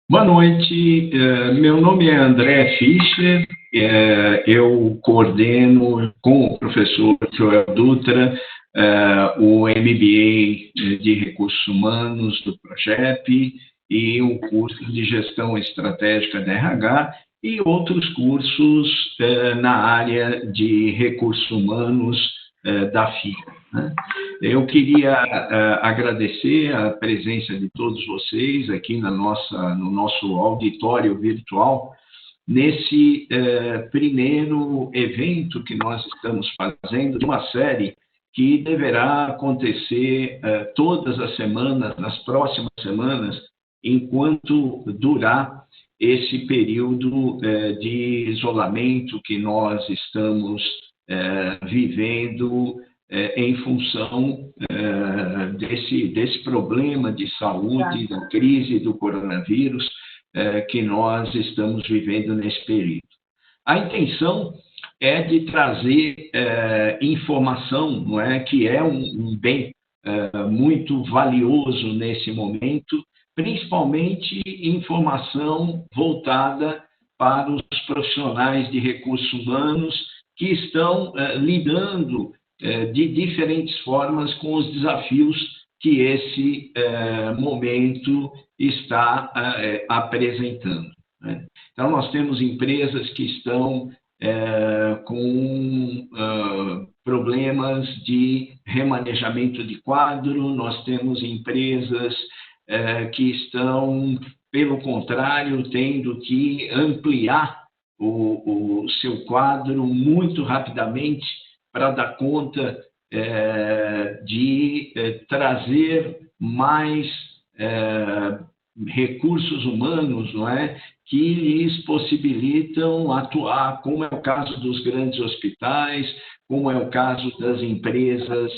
Boa noite, meu nome é André Fischer, eu coordeno com o professor Joel Dutra o MBA de Recursos Humanos do PROGEP e o curso de Gestão Estratégica da RH e outros cursos na área de Recursos Humanos da FIA, né? Eu queria agradecer a presença de todos vocês aqui no nosso auditório virtual, nesse primeiro evento que nós estamos fazendo, de uma série que deverá acontecer todas as semanas, nas próximas semanas, enquanto durar esse período de isolamento que nós estamos vivendo em função desse problema de saúde, da crise do coronavírus que nós estamos vivendo nesse período. A intenção é de trazer informação, não é, que é um bem muito valioso nesse momento, principalmente informação voltada para os profissionais de recursos humanos que estão lidando de diferentes formas com os desafios que esse momento está apresentando, né? Então, nós temos empresas que estão com problemas de remanejamento de quadro, nós temos empresas que estão, pelo contrário, tendo que ampliar o seu quadro muito rapidamente para dar conta de trazer mais recursos humanos, não é, que lhes possibilitam atuar, como é o caso dos grandes hospitais, como é o caso das empresas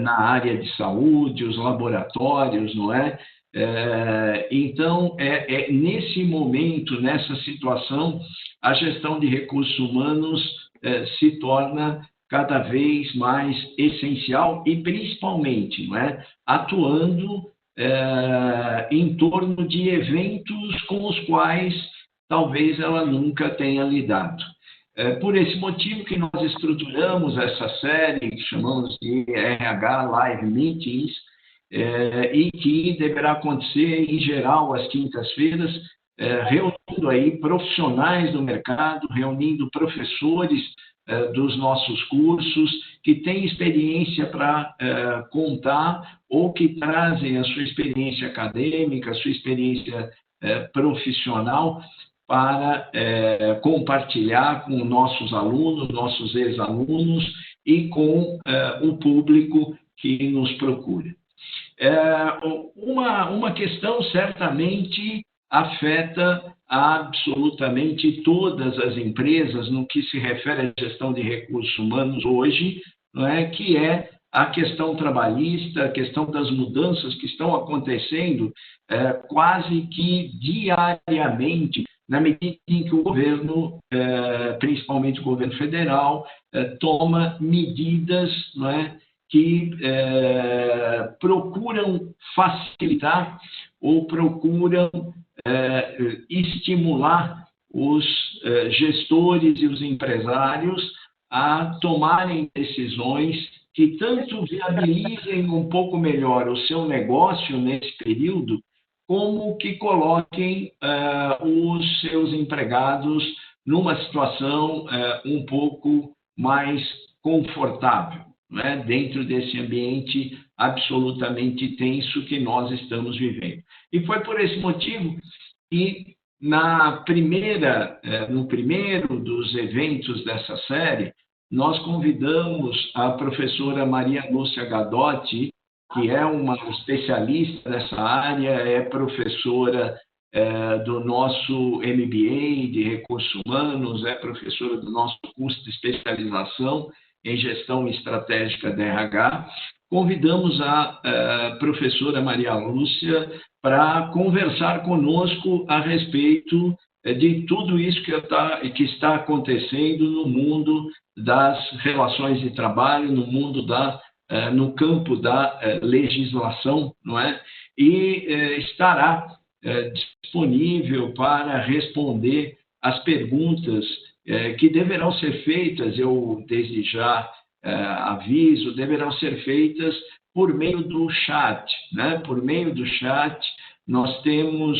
na área de saúde, os laboratórios, não é? Então, nesse momento, nessa situação, a gestão de recursos humanos se torna cada vez mais essencial e, principalmente, não é, atuando em torno de eventos com os quais talvez ela nunca tenha lidado. Por esse motivo que nós estruturamos essa série, que chamamos de RH Live Meetings, e que deverá acontecer, em geral, às quintas-feiras, reunindo aí profissionais do mercado, reunindo professores dos nossos cursos, que têm experiência para contar ou que trazem a sua experiência acadêmica, a sua experiência profissional para compartilhar com nossos alunos, nossos ex-alunos e com o público que nos procura. Uma questão certamente afeta absolutamente todas as empresas no que se refere à gestão de recursos humanos hoje, não é? Que é a questão trabalhista, a questão das mudanças que estão acontecendo quase que diariamente, na medida em que o governo, principalmente o governo federal, toma medidas, não é, que procuram facilitar ou procuram estimular os gestores e os empresários a tomarem decisões que tanto viabilizem um pouco melhor o seu negócio nesse período, como que coloquem os seus empregados numa situação um pouco mais confortável, né, dentro desse ambiente absolutamente tenso que nós estamos vivendo. E foi por esse motivo que, no primeiro dos eventos dessa série, nós convidamos a professora Maria Lúcia Gadotti, que é uma especialista nessa área, é professora do nosso MBA de Recursos Humanos, é professora do nosso curso de especialização em Gestão Estratégica da RH. Convidamos a professora Maria Lúcia para conversar conosco a respeito de tudo isso que está acontecendo no mundo das relações de trabalho, no campo da legislação, não é? E estará disponível para responder as perguntas que deverão ser feitas, eu desde já aviso, deverão ser feitas por meio do chat, né? Por meio do chat, nós temos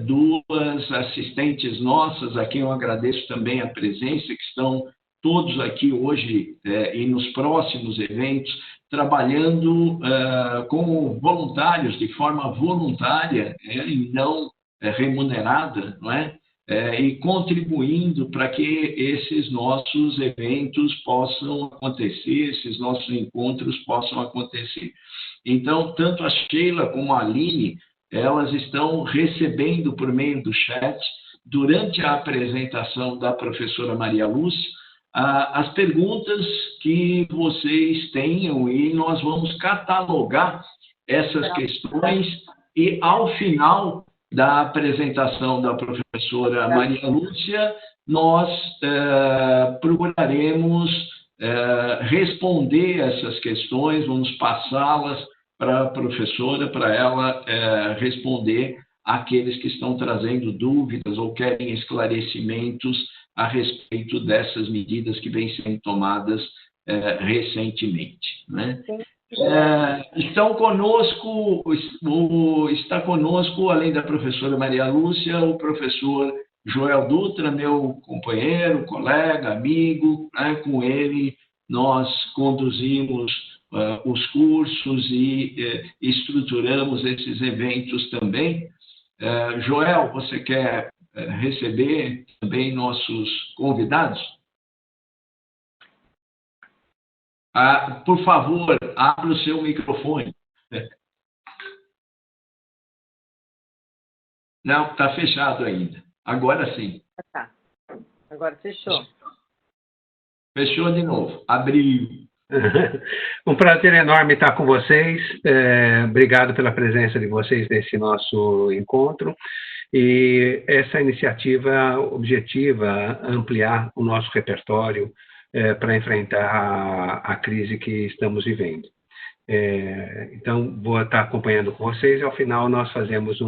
duas assistentes nossas, a quem eu agradeço também a presença, que estão todos aqui hoje e nos próximos eventos, trabalhando como voluntários, de forma voluntária e não remunerada, não é? E contribuindo para que esses nossos eventos possam acontecer, esses nossos encontros possam acontecer. Então, tanto a Sheila como a Aline, elas estão recebendo por meio do chat, durante a apresentação da professora Maria Lúcia, as perguntas que vocês tenham, e nós vamos catalogar essas questões e, ao final da apresentação da professora Maria Lúcia, nós procuraremos responder essas questões, vamos passá-las para a professora, para ela responder àqueles que estão trazendo dúvidas ou querem esclarecimentos a respeito dessas medidas que vêm sendo tomadas recentemente, né? Está conosco, além da professora Maria Lúcia, o professor Joel Dutra, meu companheiro, colega, amigo, né? Com ele nós conduzimos os cursos e estruturamos esses eventos também. Joel, você quer receber também nossos convidados? Por favor, abra o seu microfone. Não, está fechado ainda. Agora sim. Tá. Agora fechou. Fechou de novo. Abriu. Um prazer enorme estar com vocês. Obrigado pela presença de vocês nesse nosso encontro. E essa iniciativa objetiva ampliar o nosso repertório para enfrentar a crise que estamos vivendo. Então, vou estar acompanhando com vocês e, ao final, nós fazemos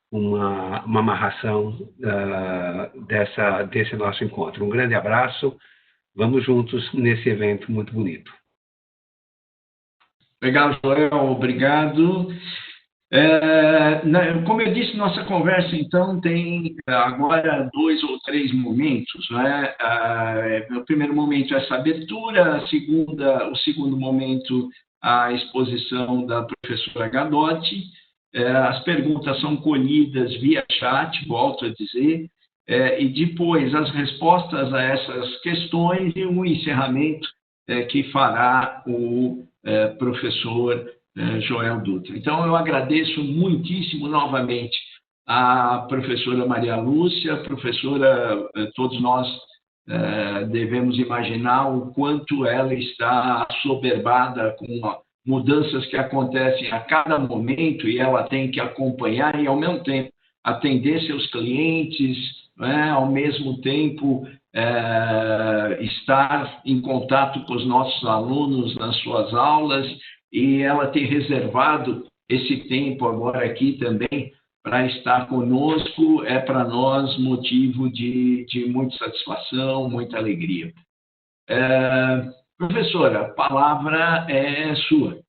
uma amarração desse nosso encontro. Um grande abraço. Vamos juntos nesse evento muito bonito. Legal, Joel. Obrigado. Como eu disse, nossa conversa, então, tem agora 2 ou 3 momentos, né? O primeiro momento é essa abertura, o segundo momento, a exposição da professora Gadotti. As perguntas são colhidas via chat, volto a dizer, e depois as respostas a essas questões e um encerramento que fará o professor Joel Dutra. Então, eu agradeço muitíssimo novamente a professora Maria Lúcia. Professora, todos nós devemos imaginar o quanto ela está assoberbada com mudanças que acontecem a cada momento e ela tem que acompanhar e, ao mesmo tempo, atender seus clientes, né? Ao mesmo tempo, estar em contato com os nossos alunos nas suas aulas, e ela ter reservado esse tempo agora aqui também para estar conosco é para nós motivo de muita satisfação, muita alegria. Professora, a palavra é sua.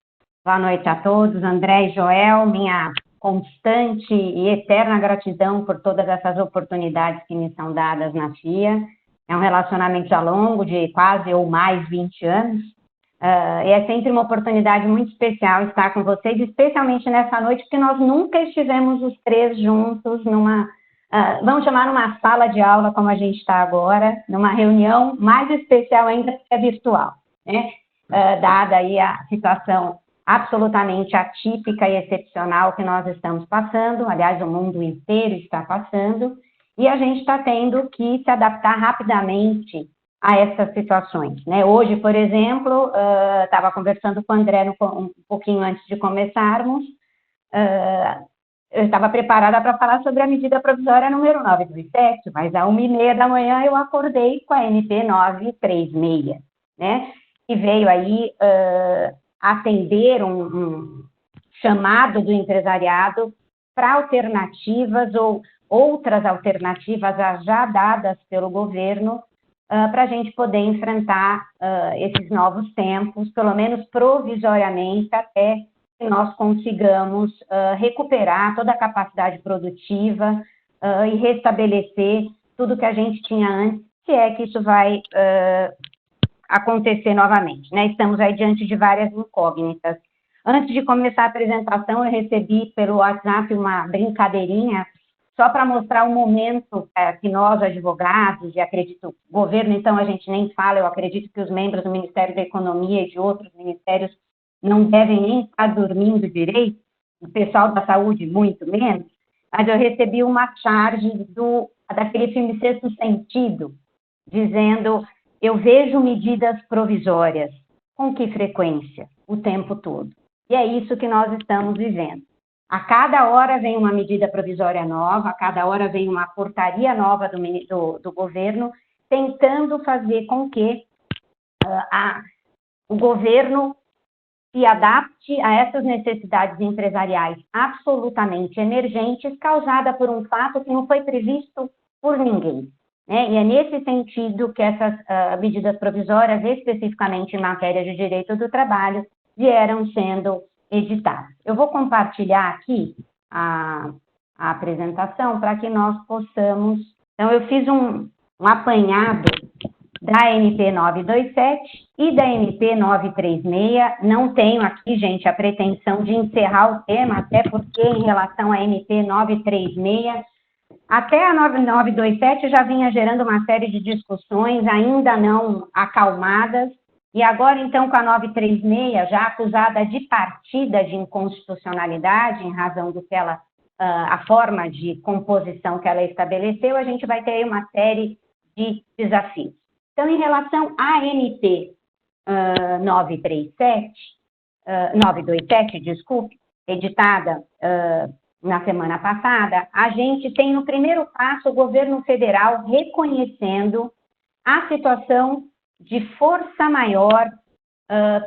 Boa noite a todos, André e Joel, minha constante e eterna gratidão por todas essas oportunidades que me são dadas na FIA. É um relacionamento já longo, de quase ou mais 20 anos, e é sempre uma oportunidade muito especial estar com vocês, especialmente nessa noite, porque nós nunca estivemos os 3 juntos numa, vamos chamar numa sala de aula como a gente está agora, numa reunião mais especial ainda que é virtual, né? Dada aí a situação absolutamente atípica e excepcional que nós estamos passando, aliás, o mundo inteiro está passando, e a gente está tendo que se adaptar rapidamente a essas situações, né? Hoje, por exemplo, estava conversando com o André um pouquinho antes de começarmos, eu estava preparada para falar sobre a medida provisória número 9 do IPEC, mas às 1h30 da manhã eu acordei com a MP 936, né? Que veio aí atender chamado do empresariado para alternativas ou outras alternativas já dadas pelo governo para a gente poder enfrentar esses novos tempos, pelo menos provisoriamente, até que nós consigamos recuperar toda a capacidade produtiva e restabelecer tudo que a gente tinha antes, se é que isso vai acontecer novamente, né? Estamos aí diante de várias incógnitas. Antes de começar a apresentação, eu recebi pelo WhatsApp uma brincadeirinha só para mostrar o momento que nós, advogados, e acredito, governo, então a gente nem fala, eu acredito que os membros do Ministério da Economia e de outros ministérios não devem nem estar dormindo direito, o pessoal da saúde muito menos, mas eu recebi uma charge daquele filme Sexto Sentido, dizendo, eu vejo medidas provisórias, com que frequência? O tempo todo. E é isso que nós estamos vivendo. A cada hora vem uma medida provisória nova, a cada hora vem uma portaria nova do governo, tentando fazer com que o governo se adapte a essas necessidades empresariais absolutamente emergentes, causada por um fato que não foi previsto por ninguém. Né? E é nesse sentido que essas medidas provisórias, especificamente em matéria de direito do trabalho, vieram sendo editadas. Eu vou compartilhar aqui a apresentação para que nós possamos... Então, eu fiz um apanhado da MP 927 e da MP 936. Não tenho aqui, gente, a pretensão de encerrar o tema, até porque em relação à MP 936, até a 927 já vinha gerando uma série de discussões, ainda não acalmadas, e agora, então, com a 936, já acusada de partida de inconstitucionalidade, em razão do que ela, a forma de composição que ela estabeleceu, a gente vai ter aí uma série de desafios. Então, em relação à MP 927, desculpe, editada na semana passada, a gente tem no primeiro passo o governo federal reconhecendo a situação de força maior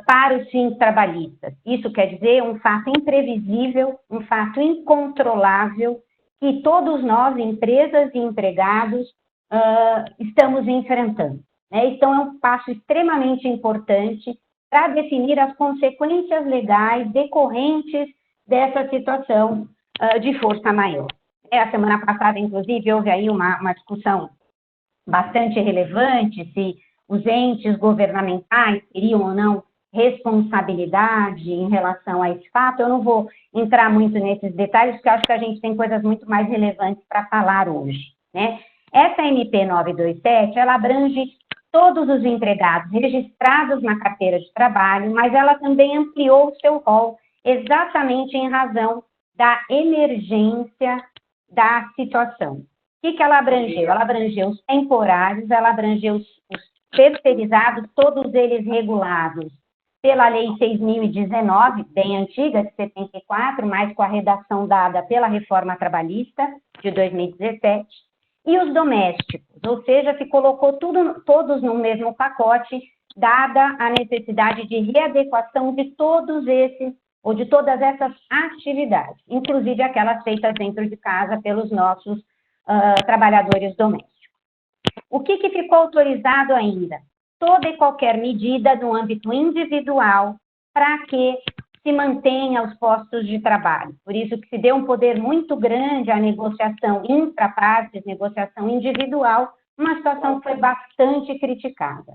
para os fins trabalhistas. Isso quer dizer um fato imprevisível, um fato incontrolável, que todos nós, empresas e empregados, estamos enfrentando. Né? Então, é um passo extremamente importante para definir as consequências legais decorrentes dessa situação de força maior. A semana passada, inclusive, houve aí uma discussão bastante relevante se os entes governamentais teriam ou não responsabilidade em relação a esse fato. Eu não vou entrar muito nesses detalhes, porque eu acho que a gente tem coisas muito mais relevantes para falar hoje. Né? Essa MP 927, ela abrange todos os empregados registrados na carteira de trabalho, mas ela também ampliou o seu rol exatamente em razão da emergência da situação. O que ela abrangeu? Ela abrangeu os temporários, ela abrangeu os terceirizados, todos eles regulados pela Lei 6.019, bem antiga, de 74, mas com a redação dada pela Reforma Trabalhista de 2017, e os domésticos, ou seja, se colocou todos no mesmo pacote, dada a necessidade de readequação de todos esses, ou de todas essas atividades, inclusive aquelas feitas dentro de casa pelos nossos trabalhadores domésticos. O que ficou autorizado ainda? Toda e qualquer medida no âmbito individual para que se mantenha os postos de trabalho. Por isso que se deu um poder muito grande à negociação intrapartes, negociação individual, uma situação que foi bastante criticada.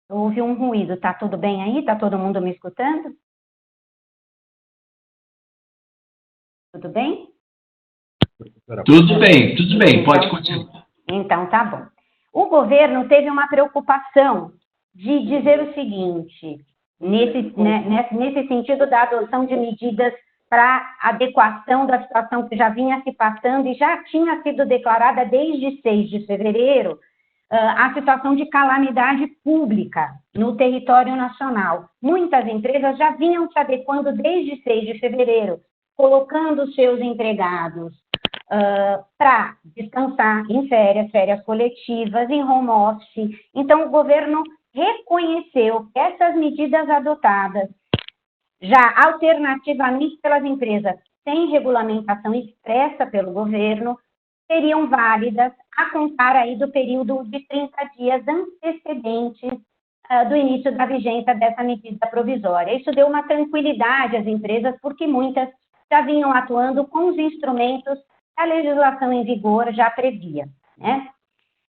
Houve um ruído, está tudo bem aí? Está todo mundo me escutando? Tudo bem? Tudo bem, pode continuar. Então, tá bom. O governo teve uma preocupação de dizer o seguinte, nesse sentido da adoção de medidas para adequação da situação que já vinha se passando e já tinha sido declarada desde 6 de fevereiro, a situação de calamidade pública no território nacional. Muitas empresas já vinham se adequando desde 6 de fevereiro, colocando seus empregados para descansar em férias coletivas, em home office. Então, o governo reconheceu que essas medidas adotadas, já alternativamente pelas empresas sem regulamentação expressa pelo governo, seriam válidas a contar aí do período de 30 dias antecedentes do início da vigência dessa medida provisória. Isso deu uma tranquilidade às empresas, porque muitas já vinham atuando com os instrumentos que a legislação em vigor já previa, né?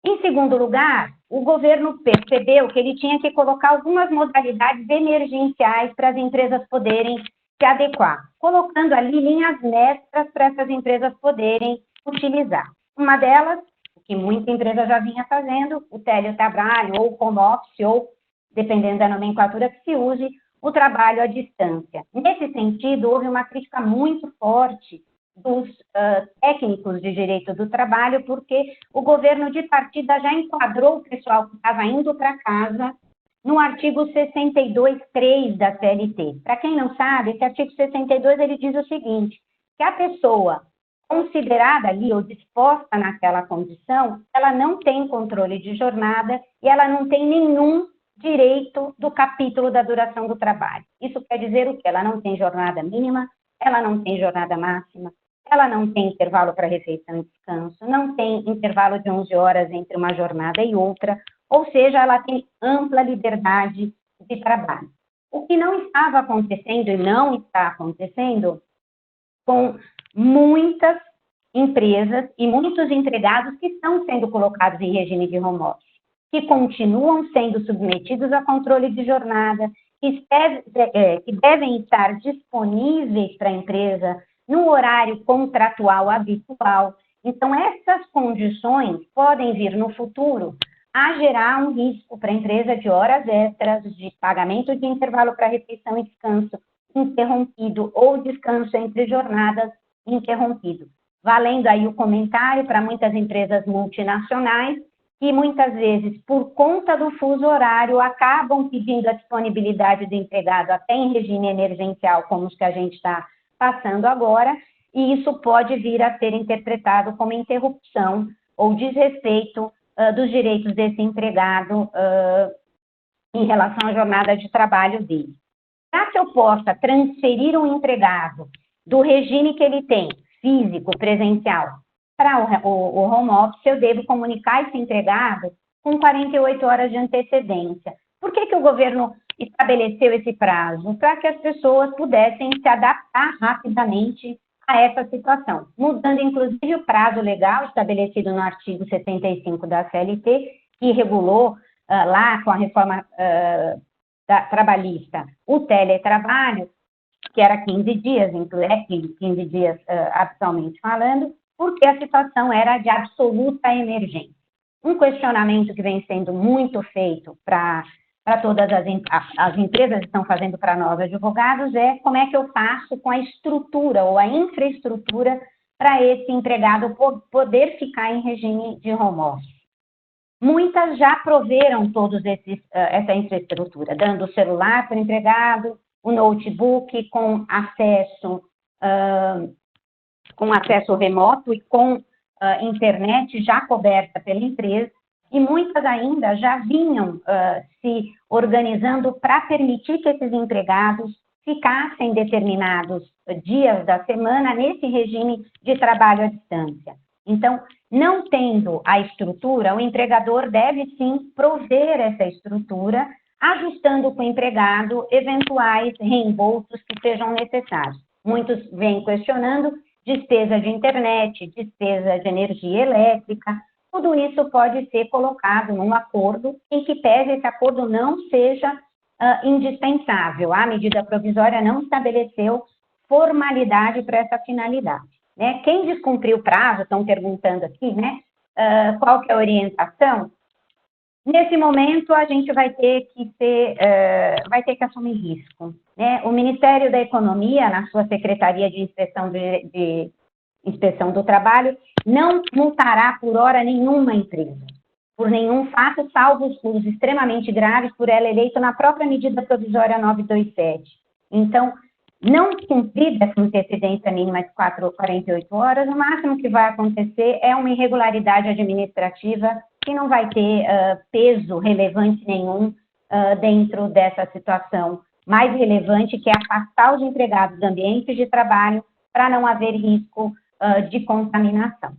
Em segundo lugar, o governo percebeu que ele tinha que colocar algumas modalidades emergenciais para as empresas poderem se adequar, colocando ali linhas mestras para essas empresas poderem utilizar. Uma delas, o que muita empresa já vinha fazendo, o teletrabalho ou home office, ou, dependendo da nomenclatura que se use, o trabalho à distância. Nesse sentido, houve uma crítica muito forte dos técnicos de direito do trabalho, porque o governo de partida já enquadrou o pessoal que estava indo para casa no artigo 62.3 da CLT. Para quem não sabe, esse artigo 62 ele diz o seguinte, que a pessoa considerada ali ou disposta naquela condição, ela não tem controle de jornada e ela não tem nenhum direito do capítulo da duração do trabalho. Isso quer dizer o quê? Ela não tem jornada mínima, ela não tem jornada máxima, ela não tem intervalo para refeição e descanso, não tem intervalo de 11 horas entre uma jornada e outra, ou seja, ela tem ampla liberdade de trabalho. O que não estava acontecendo e não está acontecendo com muitas empresas e muitos empregados que estão sendo colocados em regime de home office, que continuam sendo submetidos a controle de jornada, que devem estar disponíveis para a empresa no horário contratual habitual. Então, essas condições podem vir no futuro a gerar um risco para a empresa de horas extras, de pagamento de intervalo para refeição e descanso interrompido ou descanso entre jornadas interrompido. Valendo aí o comentário para muitas empresas multinacionais que muitas vezes, por conta do fuso horário, acabam pedindo a disponibilidade do empregado até em regime emergencial, como os que a gente está passando agora, e isso pode vir a ser interpretado como interrupção ou desrespeito dos direitos desse empregado em relação à jornada de trabalho dele. Para que eu possa transferir um empregado do regime que ele tem, físico, presencial, para o home office, eu devo comunicar esse empregado com 48 horas de antecedência. Por que o governo estabeleceu esse prazo? Para que as pessoas pudessem se adaptar rapidamente a essa situação, mudando inclusive o prazo legal estabelecido no artigo 75 da CLT, que regulou lá com a reforma trabalhista o teletrabalho, que era 15 dias, 15 dias habitualmente falando, porque a situação era de absoluta emergência. Um questionamento que vem sendo muito feito para todas as empresas que estão fazendo para nós advogados é como é que eu faço com a estrutura ou a infraestrutura para esse empregado poder ficar em regime de home office. Muitas já proveram todos essa infraestrutura, dando o celular para o empregado, o notebook com acesso remoto e com internet já coberta pela empresa, e muitas ainda já vinham se organizando para permitir que esses empregados ficassem determinados dias da semana nesse regime de trabalho à distância. Então, não tendo a estrutura, o empregador deve sim prover essa estrutura, ajustando com o empregado eventuais reembolsos que sejam necessários. Muitos vêm questionando despesa de internet, despesa de energia elétrica, tudo isso pode ser colocado num acordo em que pese esse acordo não seja indispensável. A medida provisória não estabeleceu formalidade para essa finalidade, né? Quem descumpriu o prazo, estão perguntando aqui, né? Qual que é a orientação? Nesse momento, a gente vai ter que assumir risco, né? O Ministério da Economia, na sua Secretaria de Inspeção do Trabalho, não multará por hora nenhuma empresa, por nenhum fato, salvo os extremamente graves por ela eleito na própria medida provisória 927. Então, não cumprir essa antecedência mínima de 48 horas, o máximo que vai acontecer é uma irregularidade administrativa que não vai ter peso relevante nenhum dentro dessa situação mais relevante, que é afastar os empregados do ambiente de trabalho para não haver risco de contaminação.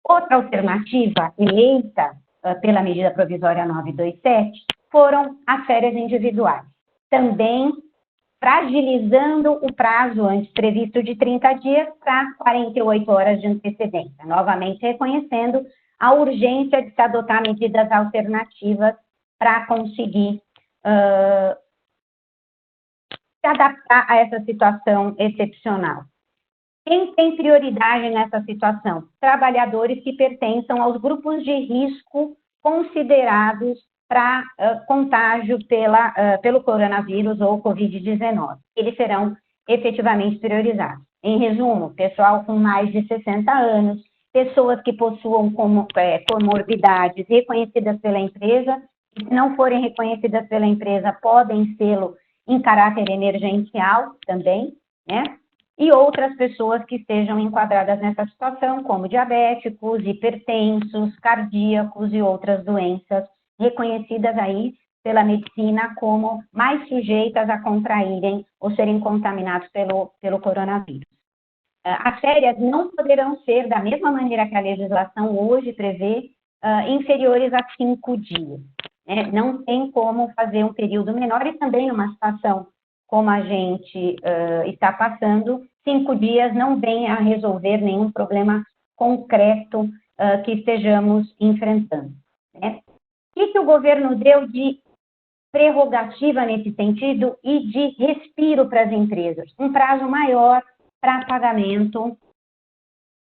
Outra alternativa eleita pela medida provisória 927 foram as férias individuais, também fragilizando o prazo antes previsto de 30 dias para 48 horas de antecedência, novamente reconhecendo a urgência de se adotar medidas alternativas para conseguir se adaptar a essa situação excepcional. Quem tem prioridade nessa situação? Trabalhadores que pertençam aos grupos de risco considerados para contágio pelo coronavírus ou Covid-19. Eles serão efetivamente priorizados. Em resumo, pessoal com mais de 60 anos, pessoas que possuam comorbidades reconhecidas pela empresa, e se não forem reconhecidas pela empresa, podem sê-lo em caráter emergencial também, né? E outras pessoas que estejam enquadradas nessa situação, como diabéticos, hipertensos, cardíacos e outras doenças reconhecidas aí pela medicina como mais sujeitas a contraírem ou serem contaminados pelo coronavírus. As férias não poderão ser, da mesma maneira que a legislação hoje prevê, inferiores a 5 dias. Né? Não tem como fazer um período menor e também numa situação como a gente está passando, 5 dias não vem a resolver nenhum problema concreto que estejamos enfrentando. Né? O que o governo deu de prerrogativa nesse sentido e de respiro para as empresas? Um prazo maior para pagamento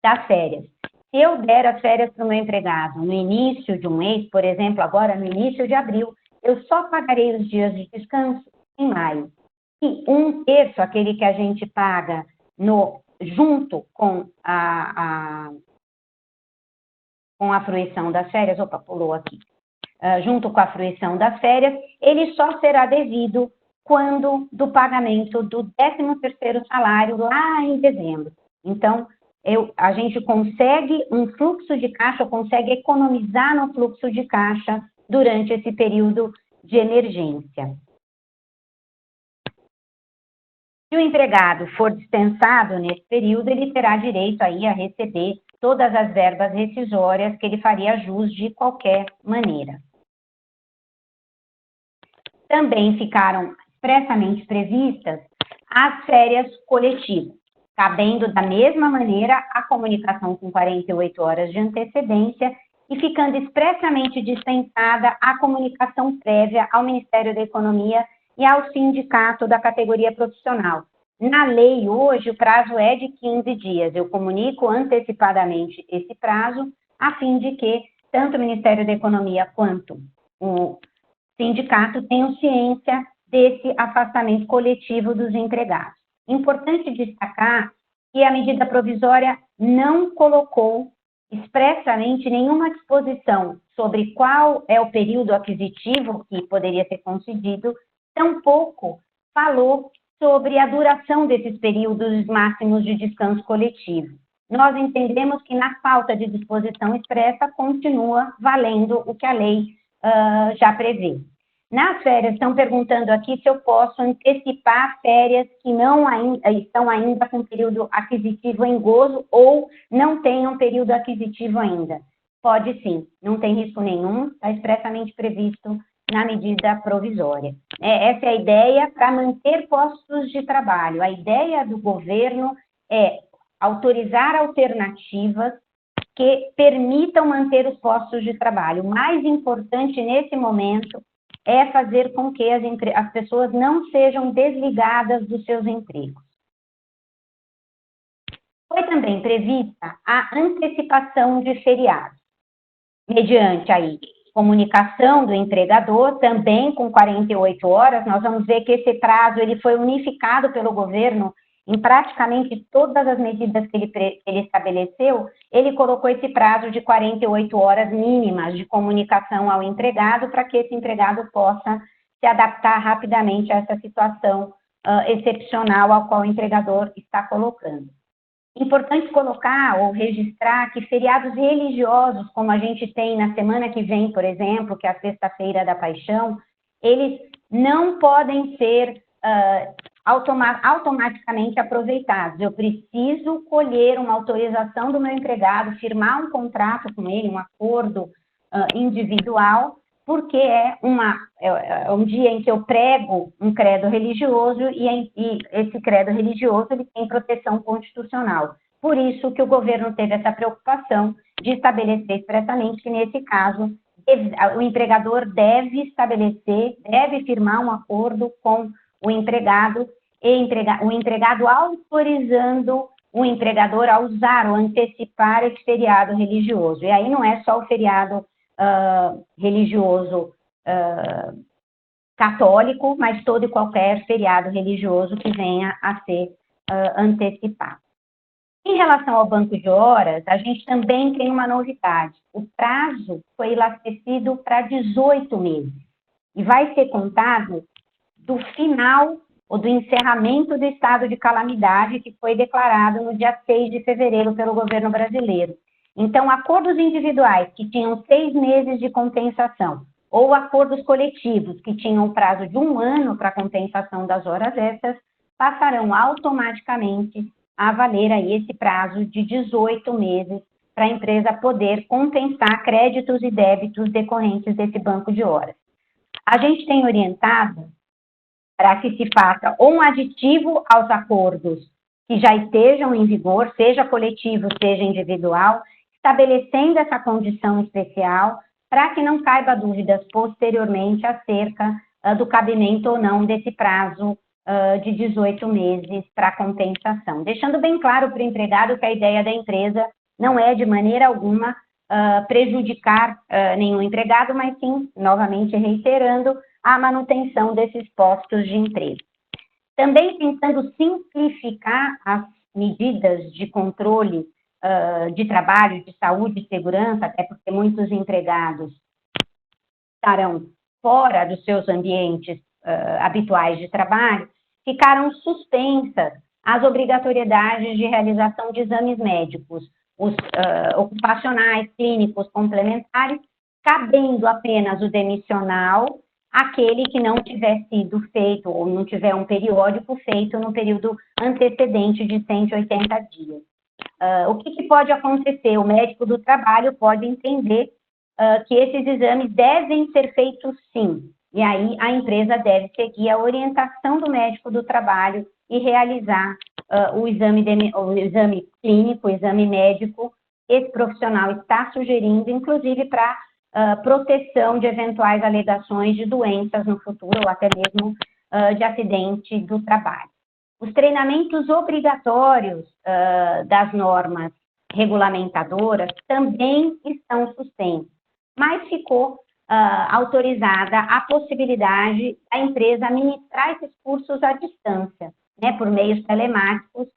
das férias. Se eu der as férias para o meu empregado no início de um mês, por exemplo, agora no início de abril, eu só pagarei os dias de descanso em maio. E 1/3, aquele que a gente paga junto com a fruição das férias, pulou aqui, junto com a fruição das férias, ele só será devido quando do pagamento do 13º salário lá em dezembro. Então, a gente consegue um fluxo de caixa, consegue economizar no fluxo de caixa durante esse período de emergência. Se o empregado for dispensado nesse período, ele terá direito aí a receber todas as verbas rescisórias que ele faria jus de qualquer maneira. Também ficaram expressamente previstas as férias coletivas, cabendo da mesma maneira a comunicação com 48 horas de antecedência e ficando expressamente dispensada a comunicação prévia ao Ministério da Economia e ao sindicato da categoria profissional. Na lei, hoje, o prazo é de 15 dias. Eu comunico antecipadamente esse prazo, a fim de que tanto o Ministério da Economia quanto o sindicato tenham ciência desse afastamento coletivo dos empregados. Importante destacar que a medida provisória não colocou expressamente nenhuma disposição sobre qual é o período aquisitivo que poderia ser concedido, tampouco falou sobre a duração desses períodos máximos de descanso coletivo. Nós entendemos que na falta de disposição expressa continua valendo o que a lei já prevê. Nas férias, estão perguntando aqui se eu posso antecipar férias que não estão ainda com período aquisitivo em gozo ou não tenham período aquisitivo ainda. Pode sim, não tem risco nenhum, está expressamente previsto na medida provisória. Essa é a ideia para manter postos de trabalho. A ideia do governo é autorizar alternativas que permitam manter os postos de trabalho. O mais importante nesse momento é fazer com que as pessoas não sejam desligadas dos seus empregos. Foi também prevista a antecipação de feriados, mediante aí comunicação do empregador, também com 48 horas. Nós vamos ver que esse prazo ele foi unificado pelo governo em praticamente todas as medidas que ele estabeleceu. Ele colocou esse prazo de 48 horas mínimas de comunicação ao empregado para que esse empregado possa se adaptar rapidamente a essa situação excepcional ao qual o empregador está colocando. Importante colocar ou registrar que feriados religiosos, como a gente tem na semana que vem, por exemplo, que é a Sexta-feira da Paixão, eles não podem ser automaticamente aproveitados. Eu preciso colher uma autorização do meu empregado, firmar um contrato com ele, um acordo individual, porque é um dia em que eu prego um credo religioso e esse credo religioso ele tem proteção constitucional. Por isso que o governo teve essa preocupação de estabelecer expressamente que, nesse caso, o empregador deve firmar um acordo com o empregado, o empregado autorizando o empregador a usar ou antecipar esse feriado religioso. E aí não é só o feriado religioso católico, mas todo e qualquer feriado religioso que venha a ser antecipado. Em relação ao banco de horas, a gente também tem uma novidade. O prazo foi elastecido para 18 meses e vai ser contado do final ou do encerramento do estado de calamidade que foi declarado no dia 6 de fevereiro pelo governo brasileiro. Então, acordos individuais que tinham 6 meses de compensação ou acordos coletivos que tinham o prazo de 1 ano para compensação das horas extras passarão automaticamente a valer aí esse prazo de 18 meses para a empresa poder compensar créditos e débitos decorrentes desse banco de horas. A gente tem orientado para que se faça ou um aditivo aos acordos que já estejam em vigor, seja coletivo, seja individual, estabelecendo essa condição especial para que não caiba dúvidas posteriormente acerca do cabimento ou não desse prazo de 18 meses para compensação. Deixando bem claro para o empregado que a ideia da empresa não é, de maneira alguma, prejudicar nenhum empregado, mas sim, novamente reiterando, a manutenção desses postos de emprego. Também tentando simplificar as medidas de controle de trabalho, de saúde e segurança, até porque muitos empregados estarão fora dos seus ambientes habituais de trabalho, ficaram suspensas as obrigatoriedades de realização de exames médicos, os ocupacionais, clínicos, complementares, cabendo apenas o demissional, aquele que não tiver sido feito ou não tiver um periódico feito no período antecedente de 180 dias. O que pode acontecer? O médico do trabalho pode entender que esses exames devem ser feitos sim, e aí a empresa deve seguir a orientação do médico do trabalho e realizar o exame clínico, o exame médico, esse profissional está sugerindo, inclusive para proteção de eventuais alegações de doenças no futuro ou até mesmo de acidente do trabalho. Os treinamentos obrigatórios das normas regulamentadoras também estão suspensos, mas ficou autorizada a possibilidade da empresa ministrar esses cursos à distância, né, por meios telemáticos,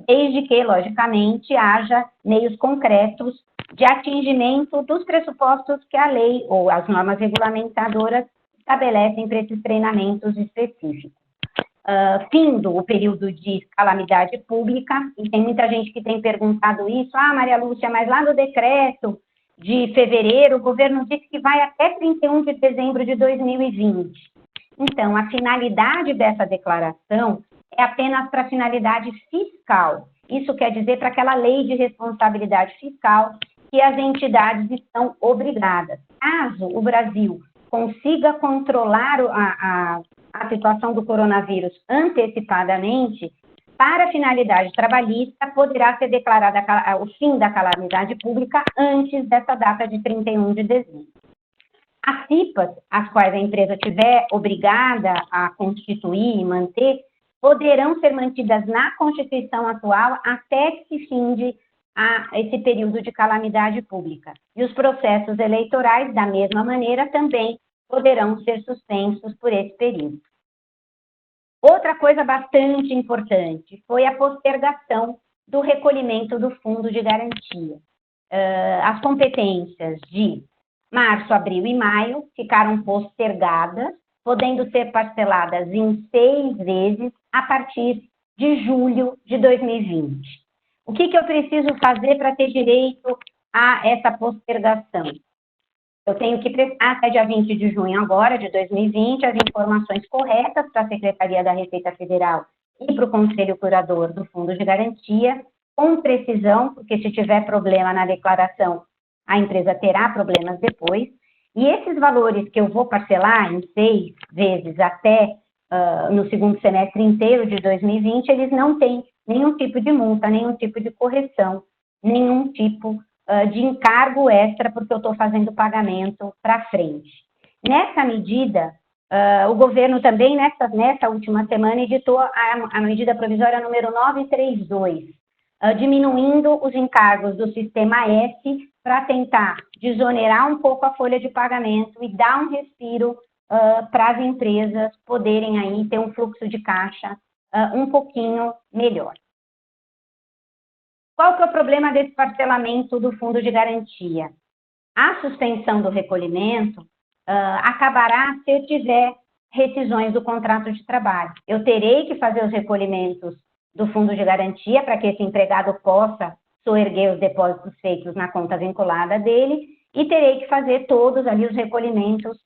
desde que, logicamente, haja meios concretos de atingimento dos pressupostos que a lei ou as normas regulamentadoras estabelecem para esses treinamentos específicos. Findo o período de calamidade pública, e tem muita gente que tem perguntado isso, Maria Lúcia, mas lá no decreto de fevereiro, o governo disse que vai até 31 de dezembro de 2020. Então, a finalidade dessa declaração é apenas para finalidade fiscal. Isso quer dizer para aquela lei de responsabilidade fiscal que as entidades estão obrigadas. Caso o Brasil consiga controlar a situação do coronavírus antecipadamente, para a finalidade trabalhista, poderá ser declarada o fim da calamidade pública antes dessa data de 31 de dezembro. As CIPAs, as quais a empresa tiver obrigada a constituir e manter, poderão ser mantidas na Constituição atual até que se finde esse período de calamidade pública. E os processos eleitorais, da mesma maneira, também poderão ser suspensos por esse período. Outra coisa bastante importante foi a postergação do recolhimento do fundo de garantia. As competências de março, abril e maio ficaram postergadas, podendo ser parceladas em 6 vezes a partir de julho de 2020. O que eu preciso fazer para ter direito a essa postergação? Eu tenho que prestar até dia 20 de junho agora, de 2020, as informações corretas para a Secretaria da Receita Federal e para o Conselho Curador do Fundo de Garantia, com precisão, porque se tiver problema na declaração, a empresa terá problemas depois. E esses valores que eu vou parcelar em 6 vezes até no segundo semestre inteiro de 2020, eles não têm nenhum tipo de multa, nenhum tipo de correção, nenhum tipo de encargo extra, porque eu estou fazendo pagamento para frente. Nessa medida, o governo também, nessa última semana, editou a medida provisória número 932, diminuindo os encargos do Sistema S para tentar desonerar um pouco a folha de pagamento e dar um respiro para as empresas poderem aí ter um fluxo de caixa um pouquinho melhor. Qual que é o problema desse parcelamento do fundo de garantia? A suspensão do recolhimento acabará se eu tiver rescisões do contrato de trabalho. Eu terei que fazer os recolhimentos do fundo de garantia para que esse empregado possa soerguer os depósitos feitos na conta vinculada dele e terei que fazer todos ali os recolhimentos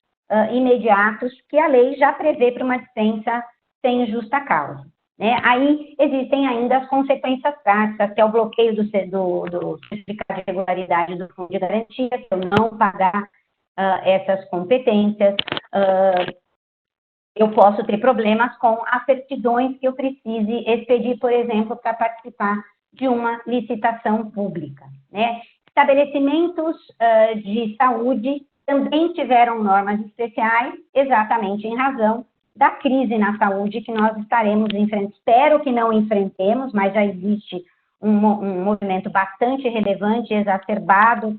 imediatos que a lei já prevê para uma dispensa sem justa causa. Né? Aí existem ainda as consequências práticas, que é o bloqueio do certificado de regularidade do fundo de garantia, se eu não pagar essas competências, eu posso ter problemas com as certidões que eu precise expedir, por exemplo, para participar de uma licitação pública. Né? Estabelecimentos de saúde também tiveram normas especiais, exatamente em razão da crise na saúde que nós estaremos enfrentando. Espero que não enfrentemos, mas já existe um movimento bastante relevante e exacerbado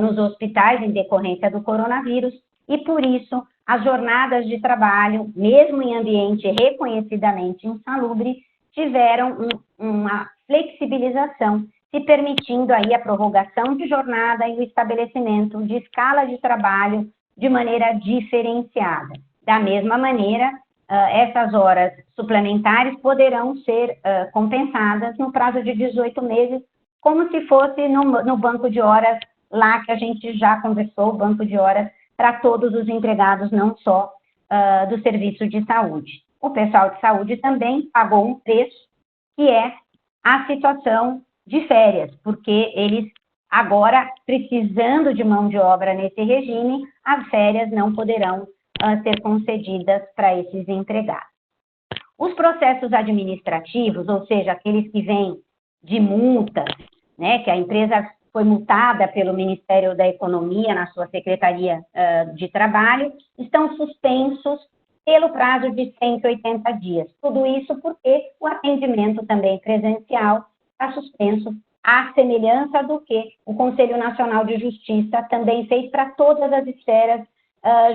nos hospitais em decorrência do coronavírus, e por isso as jornadas de trabalho, mesmo em ambiente reconhecidamente insalubre, tiveram uma flexibilização, se permitindo aí a prorrogação de jornada e o estabelecimento de escala de trabalho de maneira diferenciada. Da mesma maneira, essas horas suplementares poderão ser compensadas no prazo de 18 meses, como se fosse no banco de horas lá que a gente já conversou, o banco de horas para todos os empregados, não só do serviço de saúde. O pessoal de saúde também pagou um preço, que é a situação de férias, porque eles agora, precisando de mão de obra nesse regime, as férias não poderão ser concedidas para esses empregados. Os processos administrativos, ou seja, aqueles que vêm de multas, né, que a empresa foi multada pelo Ministério da Economia na sua Secretaria de Trabalho, estão suspensos pelo prazo de 180 dias. Tudo isso porque o atendimento também presencial está suspenso, à semelhança do que o Conselho Nacional de Justiça também fez para todas as esferas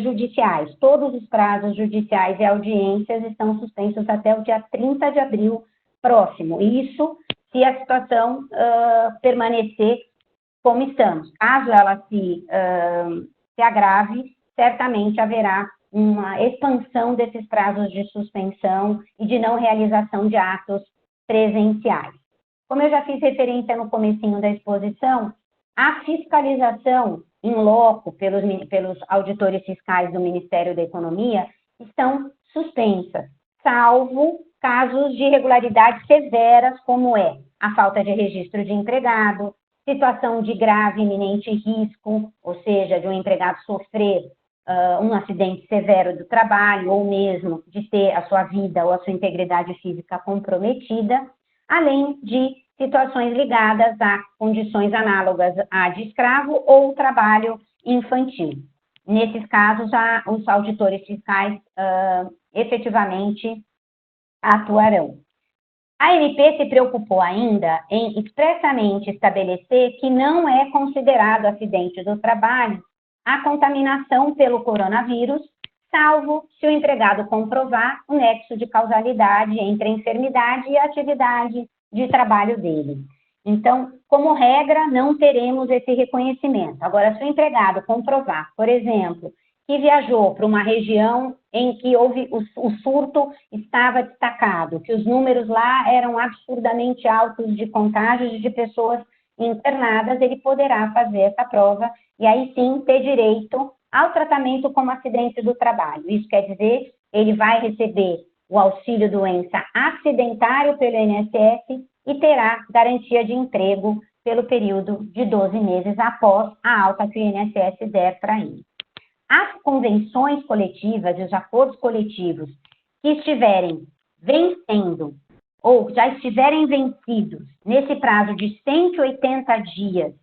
judiciais. Todos os prazos judiciais e audiências estão suspensos até o dia 30 de abril próximo. Isso se a situação permanecer como estamos. Caso ela se agrave, certamente haverá uma expansão desses prazos de suspensão e de não realização de atos presenciais. Como eu já fiz referência no comecinho da exposição, a fiscalização em loco pelos auditores fiscais do Ministério da Economia estão suspensas, salvo casos de irregularidades severas, como é a falta de registro de empregado, situação de grave iminente risco, ou seja, de um empregado sofrer um acidente severo do trabalho, ou mesmo de ter a sua vida ou a sua integridade física comprometida, além de situações ligadas a condições análogas à de escravo ou trabalho infantil. Nesses casos, os auditores fiscais efetivamente atuarão. A ANP se preocupou ainda em expressamente estabelecer que não é considerado acidente do trabalho a contaminação pelo coronavírus, salvo se o empregado comprovar o nexo de causalidade entre a enfermidade e a atividade de trabalho dele. Então, como regra, não teremos esse reconhecimento. Agora, se o empregado comprovar, por exemplo, que viajou para uma região em que houve o surto estava destacado, que os números lá eram absurdamente altos de contágios de pessoas internadas, ele poderá fazer essa prova e aí sim ter direito ao tratamento como acidente do trabalho. Isso quer dizer, ele vai receber o auxílio doença acidentário pelo INSS e terá garantia de emprego pelo período de 12 meses após a alta que o INSS der para ele. As convenções coletivas e os acordos coletivos que estiverem vencendo ou já estiverem vencidos nesse prazo de 180 dias,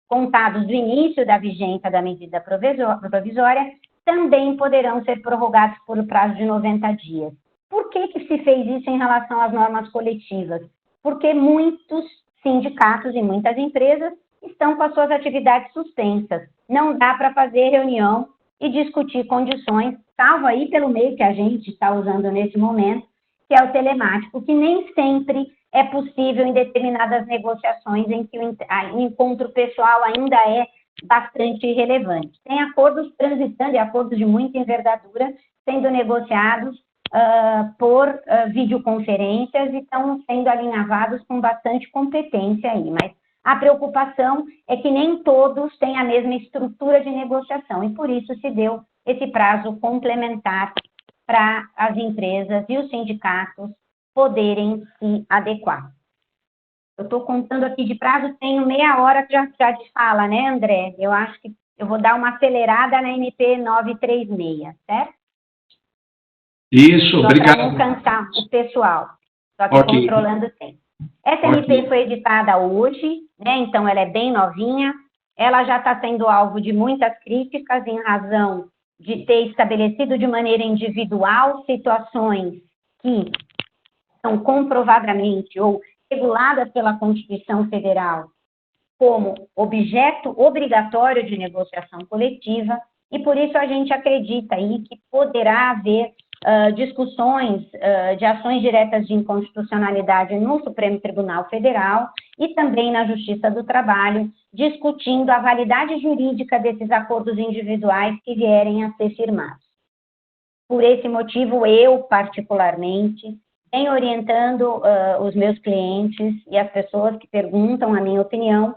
contados do início da vigência da medida provisória, também poderão ser prorrogados por um prazo de 90 dias. Por que se fez isso em relação às normas coletivas? Porque muitos sindicatos e muitas empresas estão com as suas atividades suspensas. Não dá para fazer reunião e discutir condições, salvo aí pelo meio que a gente está usando nesse momento, que é o telemático, que nem sempre é possível em determinadas negociações em que o encontro pessoal ainda é bastante relevante. Tem acordos transitando e acordos de muita envergadura sendo negociados por videoconferências e estão sendo alinhavados com bastante competência aí, mas a preocupação é que nem todos têm a mesma estrutura de negociação e por isso se deu esse prazo complementar para as empresas e os sindicatos poderem se adequar. Eu estou contando aqui de prazo, tenho meia hora que já de fala, né, André? Eu acho que eu vou dar uma acelerada na MP 936, certo? Isso, obrigado. Para não cansar o pessoal, só que Okay. controlando o tempo. Essa MP foi editada hoje, né, então ela é bem novinha, ela já está sendo alvo de muitas críticas em razão de ter estabelecido de maneira individual situações que são comprovadamente ou reguladas pela Constituição Federal como objeto obrigatório de negociação coletiva, e por isso a gente acredita aí que poderá haver discussões de ações diretas de inconstitucionalidade no Supremo Tribunal Federal e também na Justiça do Trabalho, discutindo a validade jurídica desses acordos individuais que vierem a ser firmados. Por esse motivo, eu, particularmente, venho orientando os meus clientes e as pessoas que perguntam a minha opinião,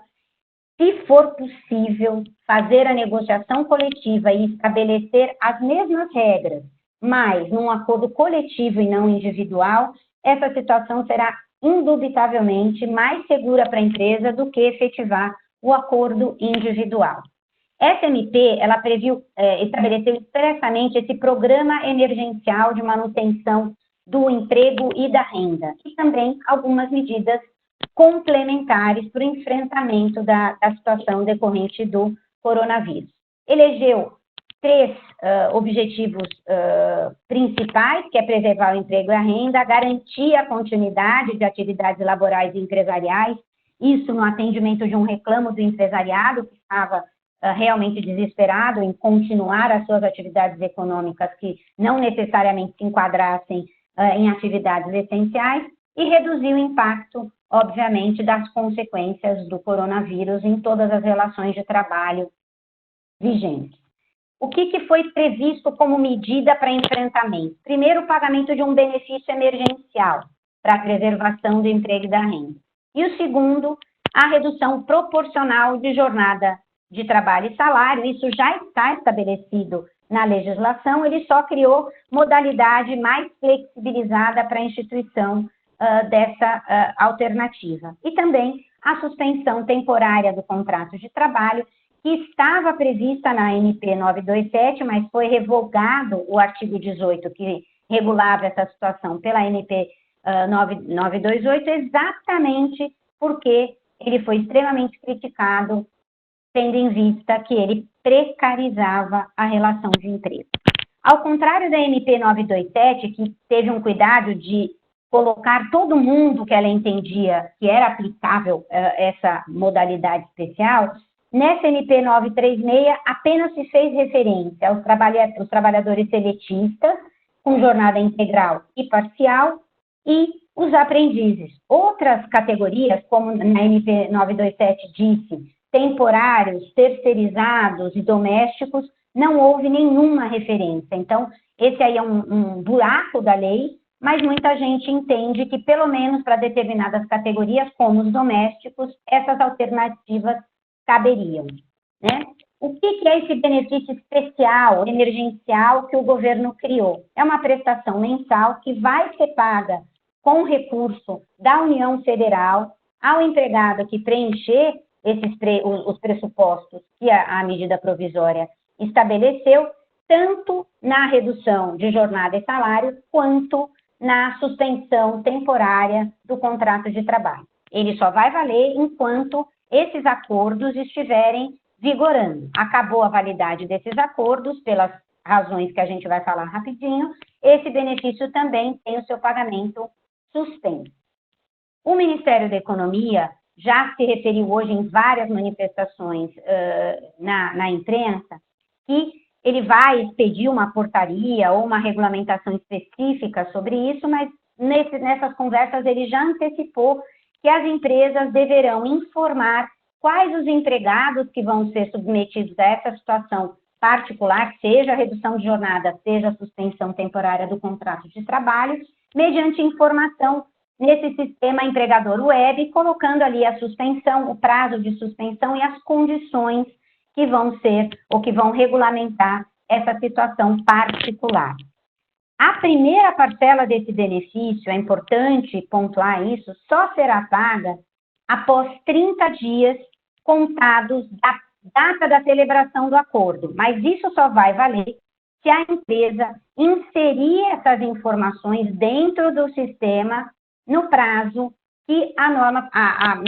se for possível fazer a negociação coletiva e estabelecer as mesmas regras, mas num acordo coletivo e não individual, essa situação será indubitavelmente mais segura para a empresa do que efetivar o acordo individual. Essa MP, ela estabeleceu expressamente esse programa emergencial de manutenção do emprego e da renda, e também algumas medidas complementares para o enfrentamento da situação decorrente do coronavírus. Elegeu 3 objetivos principais, que é preservar o emprego e a renda, garantir a continuidade de atividades laborais e empresariais, isso no atendimento de um reclamo do empresariado, que estava realmente desesperado em continuar as suas atividades econômicas que não necessariamente se enquadrassem em atividades essenciais, e reduzir o impacto, obviamente, das consequências do coronavírus em todas as relações de trabalho vigentes. O que foi previsto como medida para enfrentamento? Primeiro, o pagamento de um benefício emergencial para a preservação do emprego e da renda. E o segundo, a redução proporcional de jornada de trabalho e salário. Isso já está estabelecido na legislação, ele só criou modalidade mais flexibilizada para a instituição dessa alternativa. E também a suspensão temporária do contrato de trabalho, que estava prevista na MP 927, mas foi revogado o artigo 18, que regulava essa situação pela MP 928, exatamente porque ele foi extremamente criticado, tendo em vista que ele precarizava a relação de emprego. Ao contrário da MP 927, que teve um cuidado de colocar todo mundo que ela entendia que era aplicável essa modalidade especial, nessa MP 936 apenas se fez referência aos trabalhadores seletistas, com jornada integral e parcial, e os aprendizes. Outras categorias, como na MP 927 disse, temporários, terceirizados e domésticos, não houve nenhuma referência. Então, esse aí é um buraco da lei, mas muita gente entende que, pelo menos para determinadas categorias, como os domésticos, essas alternativas caberiam, né? O que é esse benefício especial, emergencial, que o governo criou? É uma prestação mensal que vai ser paga com recurso da União Federal ao empregado que preencher os pressupostos que a medida provisória estabeleceu, tanto na redução de jornada e salário, quanto na suspensão temporária do contrato de trabalho. Ele só vai valer enquanto esses acordos estiverem vigorando. Acabou a validade desses acordos, pelas razões que a gente vai falar rapidinho, esse benefício também tem o seu pagamento suspenso. O Ministério da Economia já se referiu hoje em várias manifestações na imprensa que ele vai expedir uma portaria ou uma regulamentação específica sobre isso, mas nessas conversas ele já antecipou que as empresas deverão informar quais os empregados que vão ser submetidos a essa situação particular, seja a redução de jornada, seja a suspensão temporária do contrato de trabalho, mediante informação nesse sistema empregador web, colocando ali a suspensão, o prazo de suspensão e as condições que vão ser ou que vão regulamentar essa situação particular. A primeira parcela desse benefício, é importante pontuar isso, só será paga após 30 dias contados da data da celebração do acordo, mas isso só vai valer se a empresa inserir essas informações dentro do sistema no prazo que a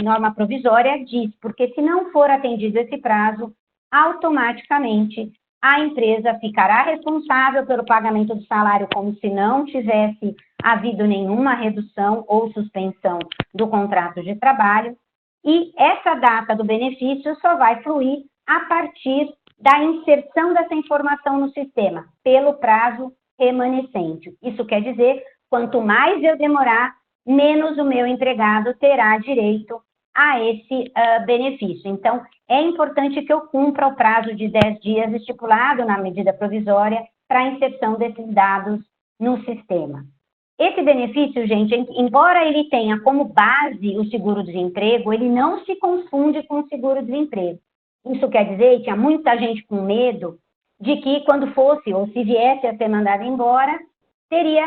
norma provisória diz, porque se não for atendido esse prazo, automaticamente a empresa ficará responsável pelo pagamento do salário como se não tivesse havido nenhuma redução ou suspensão do contrato de trabalho, e essa data do benefício só vai fluir a partir da inserção dessa informação no sistema, pelo prazo remanescente. Isso quer dizer, quanto mais eu demorar, menos o meu empregado terá direito a esse benefício. Então, é importante que eu cumpra o prazo de 10 dias estipulado na medida provisória para a inserção desses dados no sistema. Esse benefício, gente, embora ele tenha como base o seguro-desemprego, ele não se confunde com o seguro-desemprego. Isso quer dizer que tinha muita gente com medo de que quando fosse ou se viesse a ser mandado embora,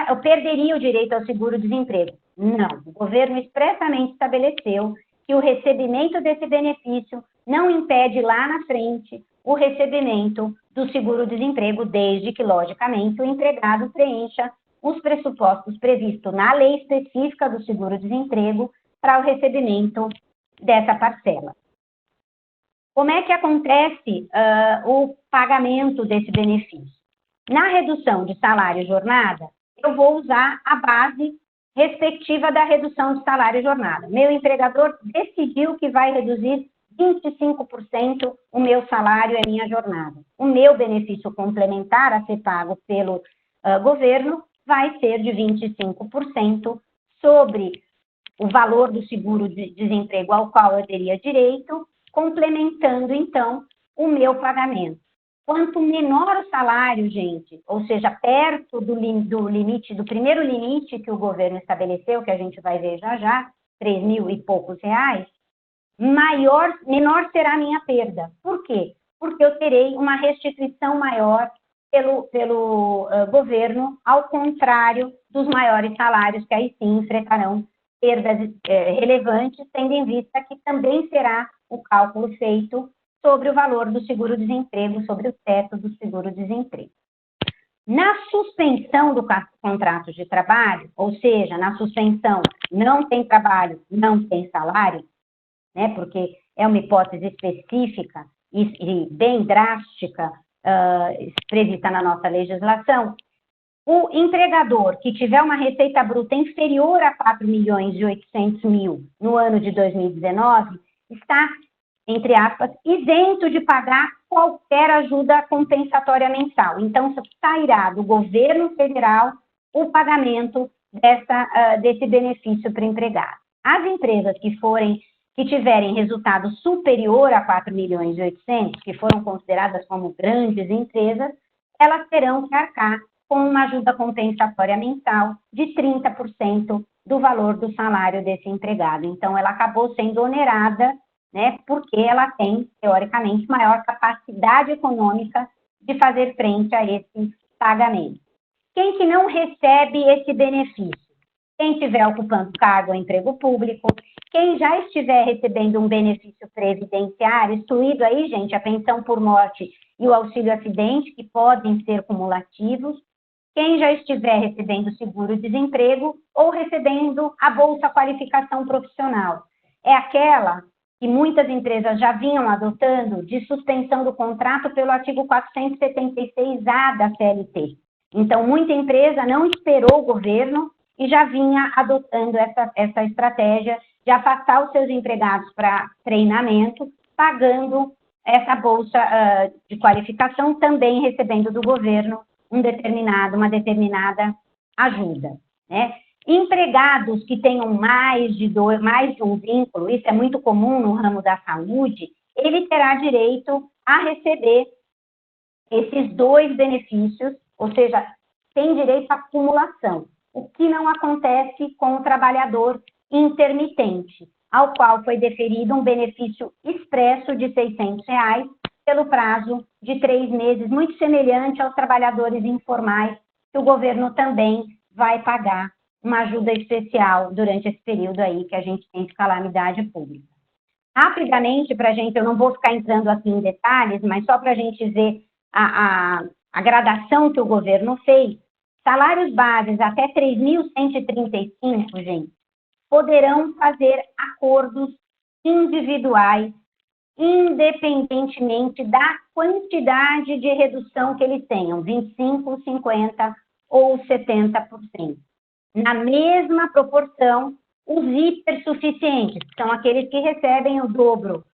eu perderia o direito ao seguro-desemprego. Não, o governo expressamente estabeleceu que o recebimento desse benefício não impede lá na frente o recebimento do seguro-desemprego, desde que, logicamente, o empregado preencha os pressupostos previstos na lei específica do seguro-desemprego para o recebimento dessa parcela. Como é que acontece o pagamento desse benefício? Na redução de salário e jornada, eu vou usar a base respectiva da redução de salário e jornada. Meu empregador decidiu que vai reduzir 25% o meu salário e a minha jornada. O meu benefício complementar a ser pago pelo governo vai ser de 25% sobre o valor do seguro-desemprego ao qual eu teria direito, complementando, então, o meu pagamento. Quanto menor o salário, gente, ou seja, perto do limite, do primeiro limite que o governo estabeleceu, que a gente vai ver já, 3 mil e poucos reais, menor será a minha perda. Por quê? Porque eu terei uma restituição maior pelo governo, ao contrário dos maiores salários, que aí sim enfrentarão perdas relevantes, tendo em vista que também será o cálculo feito sobre o valor do seguro-desemprego, sobre o teto do seguro-desemprego. Na suspensão do contrato de trabalho, ou seja, na suspensão não tem trabalho, não tem salário, né, porque é uma hipótese específica e bem drástica, prevista na nossa legislação, o empregador que tiver uma receita bruta inferior a 4.800.000 no ano de 2019, está, entre aspas, isento de pagar qualquer ajuda compensatória mensal. Então, sairá do governo federal o pagamento desse benefício para o empregado. As empresas que forem que tiverem resultado superior a 4.800.000, que foram consideradas como grandes empresas, elas terão que arcar com uma ajuda compensatória mensal de 30% do valor do salário desse empregado. Então, ela acabou sendo onerada, né, porque ela tem, teoricamente, maior capacidade econômica de fazer frente a esse pagamento. Quem que não recebe esse benefício? Quem estiver ocupando cargo ou emprego público, quem já estiver recebendo um benefício previdenciário, excluído aí, gente, a pensão por morte e o auxílio acidente, que podem ser cumulativos, quem já estiver recebendo seguro-desemprego ou recebendo a Bolsa Qualificação Profissional. É aquela que muitas empresas já vinham adotando de suspensão do contrato pelo artigo 476-A da CLT. Então, muita empresa não esperou o governo e já vinha adotando essa estratégia de afastar os seus empregados para treinamento, pagando essa bolsa de qualificação, também recebendo do governo uma determinada ajuda, né? Empregados que tenham mais de um vínculo, isso é muito comum no ramo da saúde, ele terá direito a receber esses 2 benefícios, ou seja, tem direito à acumulação, o que não acontece com o trabalhador intermitente, ao qual foi deferido um benefício expresso de R$ 600 pelo prazo de 3 meses, muito semelhante aos trabalhadores informais, que o governo também vai pagar uma ajuda especial durante esse período aí que a gente tem de calamidade pública. Rapidamente, para a gente, eu não vou ficar entrando aqui em detalhes, mas só para a gente ver a gradação que o governo fez, salários bases até 3.135, gente, poderão fazer acordos individuais, independentemente da quantidade de redução que eles tenham, 25%, 50% ou 70%. Na mesma proporção, os hipersuficientes, que são aqueles que recebem o dobro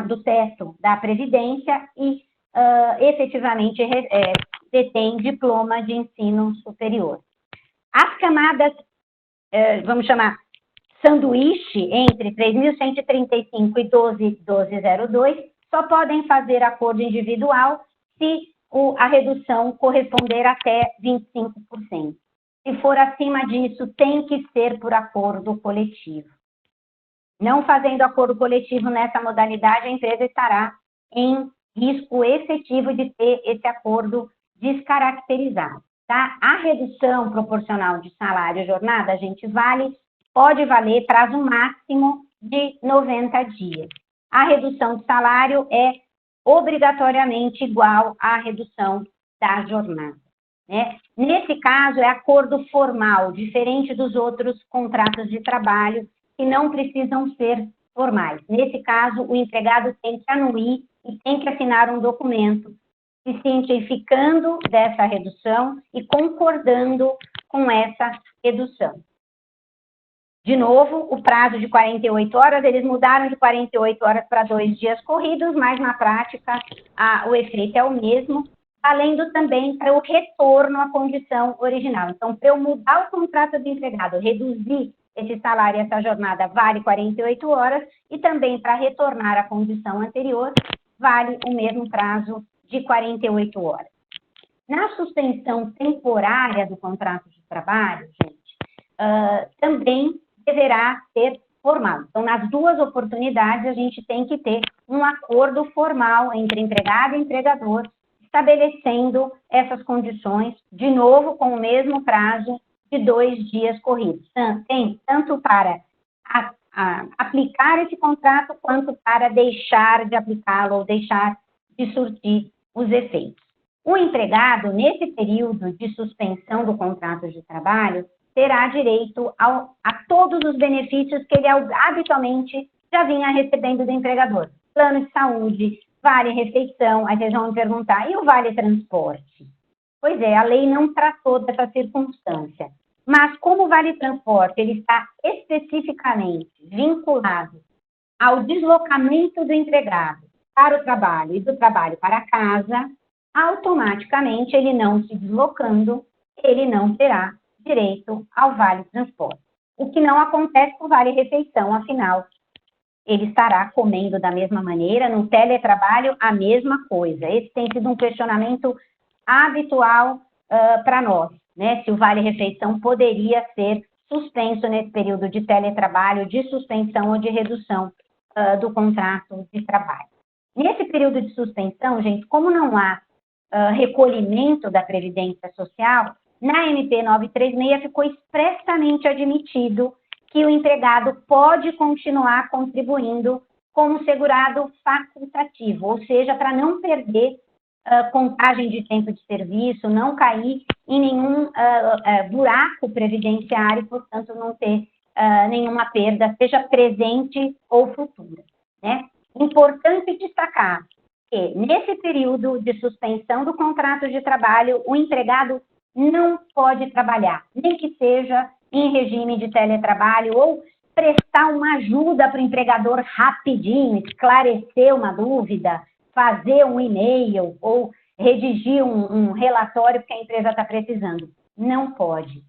do teto da Previdência e efetivamente detêm diploma de ensino superior. As camadas, vamos chamar, sanduíche entre 3.135 e 12.02 só podem fazer acordo individual se a redução corresponder até 25%. Se for acima disso, tem que ser por acordo coletivo. Não fazendo acordo coletivo nessa modalidade, a empresa estará em risco efetivo de ter esse acordo descaracterizado. Tá? A redução proporcional de salário e jornada, a gente pode valer prazo máximo de 90 dias. A redução de salário é obrigatoriamente igual à redução da jornada, né? Nesse caso, é acordo formal, diferente dos outros contratos de trabalho, que não precisam ser formais. Nesse caso, o empregado tem que anuir e tem que assinar um documento se cientificando dessa redução e concordando com essa redução. De novo, o prazo de 48 horas, eles mudaram de 48 horas para 2 dias corridos, mas na prática o efeito é o mesmo, valendo também para o retorno à condição original. Então, para eu mudar o contrato do empregado, reduzir esse salário e essa jornada, vale 48 horas, e também para retornar à condição anterior, vale o mesmo prazo de 48 horas. Na suspensão temporária do contrato de trabalho, gente, também deverá ser formal. Então, nas 2 oportunidades, a gente tem que ter um acordo formal entre empregado e empregador, estabelecendo essas condições, de novo, com o mesmo prazo de 2 dias corridos. Tanto para aplicar esse contrato, quanto para deixar de aplicá-lo ou deixar de surtir os efeitos. O empregado, nesse período de suspensão do contrato de trabalho, terá direito a todos os benefícios que ele habitualmente já vinha recebendo do empregador. Plano de saúde, vale refeição, aí vocês vão me perguntar, e o vale transporte? Pois é, a lei não tratou dessa circunstância. Mas como o vale transporte ele está especificamente vinculado ao deslocamento do empregado para o trabalho e do trabalho para casa, automaticamente ele não se deslocando, ele não terá direito ao vale transporte. O que não acontece com o vale refeição, afinal, ele estará comendo da mesma maneira, no teletrabalho, a mesma coisa. Esse tem sido um questionamento habitual para nós, né? Se o vale-refeição poderia ser suspenso nesse período de teletrabalho, de suspensão ou de redução do contrato de trabalho. Nesse período de suspensão, gente, como não há recolhimento da Previdência Social, na MP 936 ficou expressamente admitido que o empregado pode continuar contribuindo como segurado facultativo, ou seja, para não perder contagem de tempo de serviço, não cair em nenhum buraco previdenciário e, portanto, não ter nenhuma perda, seja presente ou futura, né? Importante destacar que, nesse período de suspensão do contrato de trabalho, o empregado não pode trabalhar, nem que seja em regime de teletrabalho ou prestar uma ajuda para o empregador rapidinho, esclarecer uma dúvida, fazer um e-mail ou redigir um relatório que a empresa está precisando. Não pode.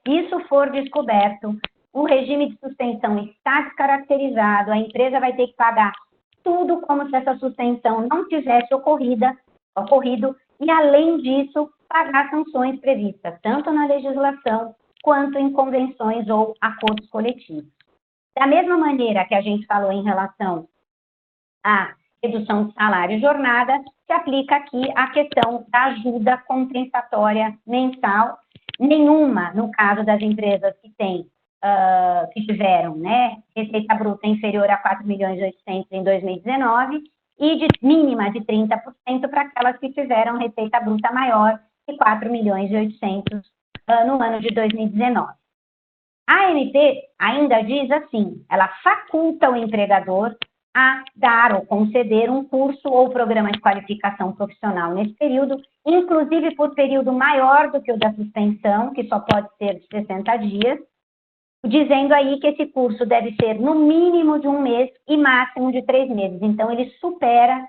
Se isso for descoberto, o regime de suspensão está descaracterizado, a empresa vai ter que pagar tudo como se essa suspensão não tivesse ocorrido, e, além disso, pagar sanções previstas, tanto na legislação quanto em convenções ou acordos coletivos. Da mesma maneira que a gente falou em relação à redução de salário e jornada, se aplica aqui a questão da ajuda compensatória mensal. Nenhuma, no caso das empresas que tiveram, né, receita bruta inferior a 4.800.000 em 2019 e de mínima de 30% para aquelas que tiveram receita bruta maior de 4.800.000 no ano de 2019. A ANP ainda diz assim, ela faculta o empregador a dar ou conceder um curso ou programa de qualificação profissional nesse período, inclusive por período maior do que o da suspensão, que só pode ser de 60 dias, dizendo aí que esse curso deve ser no mínimo de 1 mês e máximo de 3 meses. Então, ele supera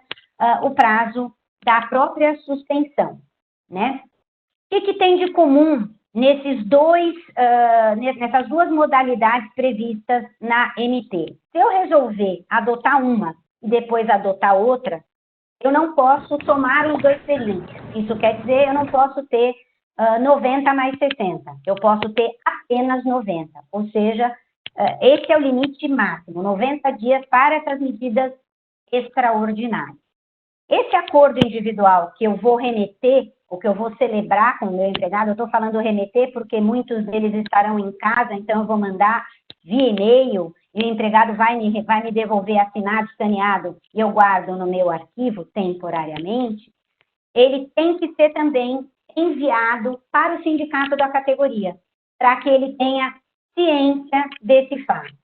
o prazo da própria suspensão, né? O que tem de comum nessas duas modalidades previstas na MP? Se eu resolver adotar uma e depois adotar outra, eu não posso somar os dois períodos. Isso quer dizer, eu não posso ter 90 mais 60. Eu posso ter apenas 90. Ou seja, esse é o limite máximo, 90 dias para essas medidas extraordinárias. Esse acordo individual que eu vou remeter, ou que eu vou celebrar com o meu empregado, eu estou falando remeter porque muitos deles estarão em casa, então eu vou mandar via e-mail e o empregado vai me devolver assinado, escaneado e eu guardo no meu arquivo temporariamente. Ele tem que ser também enviado para o sindicato da categoria, para que ele tenha ciência desse fato.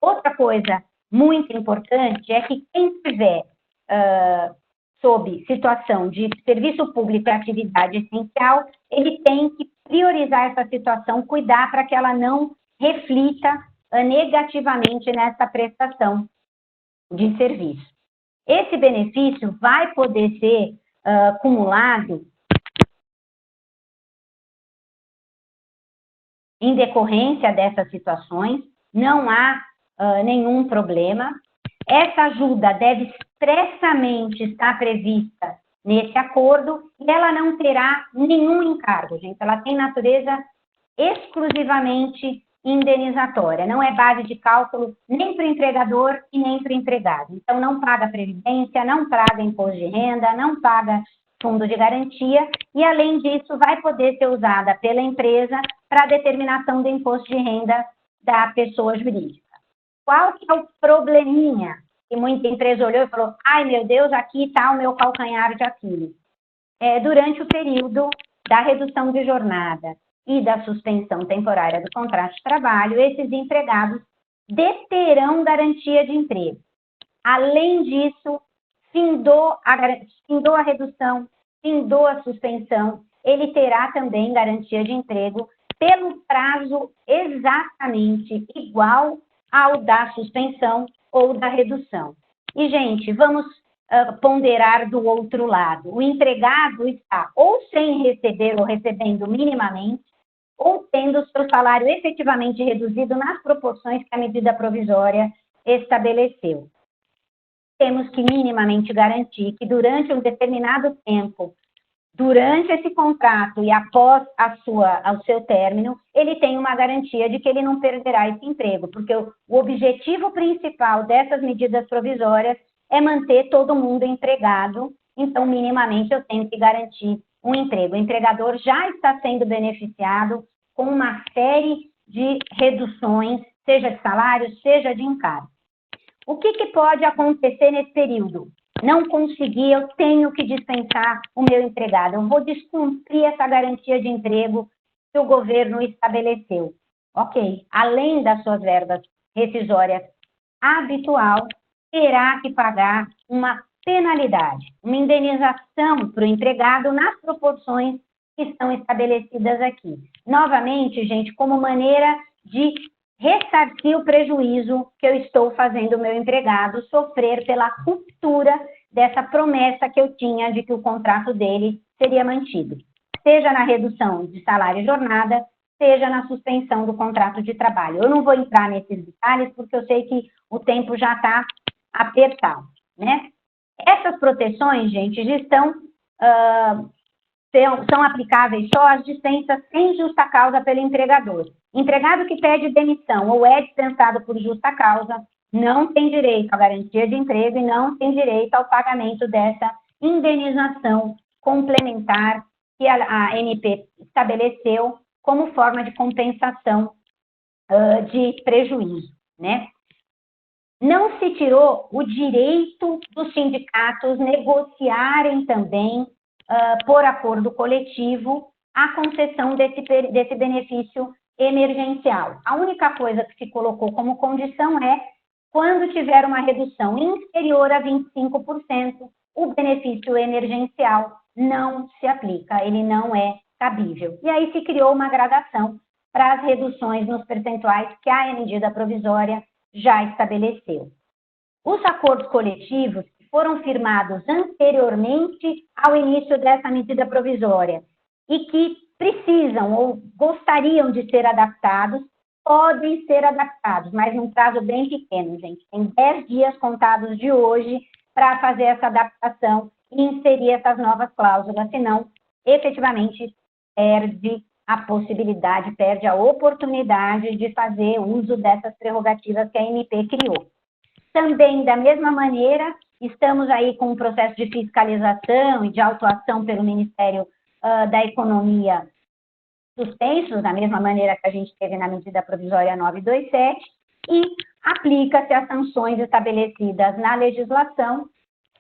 Outra coisa muito importante é que quem estiver sob situação de serviço público e atividade essencial, ele tem que priorizar essa situação, cuidar para que ela não reflita negativamente nessa prestação de serviço. Esse benefício vai poder ser acumulado em decorrência dessas situações, não há nenhum problema. Essa ajuda deve expressamente estar prevista nesse acordo e ela não terá nenhum encargo, gente. Ela tem natureza exclusivamente indenizatória, não é base de cálculo nem para o empregador e nem para o empregado. Então, não paga previdência, não paga imposto de renda, não paga fundo de garantia e, além disso, vai poder ser usada pela empresa para a determinação do imposto de renda da pessoa jurídica. Qual que é o probleminha? Que muita empresa olhou e falou, ai meu Deus, aqui está o meu calcanhar de Aquiles. Durante o período da redução de jornada e da suspensão temporária do contrato de trabalho, esses empregados deterão garantia de emprego. Além disso, findou a redução, findou a suspensão, ele terá também garantia de emprego pelo prazo exatamente igual ao da suspensão ou da redução. E, gente, vamos ponderar do outro lado. O empregado está ou sem receber ou recebendo minimamente, ou tendo seu salário efetivamente reduzido nas proporções que a medida provisória estabeleceu. Temos que minimamente garantir que durante um determinado tempo, durante esse contrato e após ao seu término, ele tem uma garantia de que ele não perderá esse emprego, porque o objetivo principal dessas medidas provisórias é manter todo mundo empregado, então minimamente eu tenho que garantir um emprego. O empregador já está sendo beneficiado com uma série de reduções, seja de salário, seja de encargo. O que pode acontecer nesse período? Não consegui, eu tenho que dispensar o meu empregado. Eu vou descumprir essa garantia de emprego que o governo estabeleceu. Ok, além das suas verbas rescisórias habitual, terá que pagar uma penalidade, uma indenização para o empregado nas proporções que estão estabelecidas aqui. Novamente, gente, como maneira de ressarcir o prejuízo que eu estou fazendo o meu empregado sofrer pela ruptura dessa promessa que eu tinha de que o contrato dele seria mantido, seja na redução de salário e jornada, seja na suspensão do contrato de trabalho. Eu não vou entrar nesses detalhes porque eu sei que o tempo já está apertado, né? Essas proteções, gente, já estão são aplicáveis só às dispensas sem justa causa pelo empregador. Empregado que pede demissão ou é dispensado por justa causa não tem direito à garantia de emprego e não tem direito ao pagamento dessa indenização complementar que a ANP estabeleceu como forma de compensação de prejuízo, né? Não se tirou o direito dos sindicatos negociarem também, por acordo coletivo, a concessão desse benefício emergencial. A única coisa que se colocou como condição é, quando tiver uma redução inferior a 25%, o benefício emergencial não se aplica, ele não é cabível. E aí se criou uma gradação para as reduções nos percentuais que a medida provisória já estabeleceu. Os acordos coletivos que foram firmados anteriormente ao início dessa medida provisória e que precisam ou gostariam de ser adaptados, podem ser adaptados, mas num prazo bem pequeno, gente. Tem 10 dias contados de hoje para fazer essa adaptação e inserir essas novas cláusulas, senão, efetivamente, perde a possibilidade, perde a oportunidade de fazer uso dessas prerrogativas que a ANP criou. Também, da mesma maneira, estamos aí com um processo de fiscalização e de autuação pelo Ministério da Economia suspensos, da mesma maneira que a gente teve na medida provisória 927, e aplica-se as sanções estabelecidas na legislação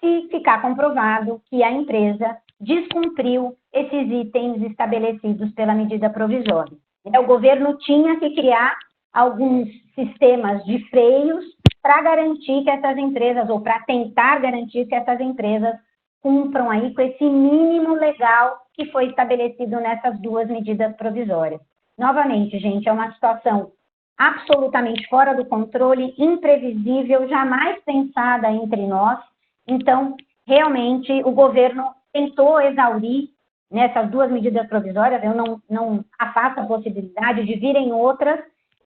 se ficar comprovado que a empresa descumpriu esses itens estabelecidos pela medida provisória. O governo tinha que criar alguns sistemas de freios para garantir que essas empresas, ou para tentar garantir que essas empresas cumpram aí com esse mínimo legal que foi estabelecido nessas duas medidas provisórias. Novamente, gente, é uma situação absolutamente fora do controle, imprevisível, jamais pensada entre nós. Então, realmente, o governo tentou exaurir nessas duas medidas provisórias, eu não afasto a possibilidade de virem outras,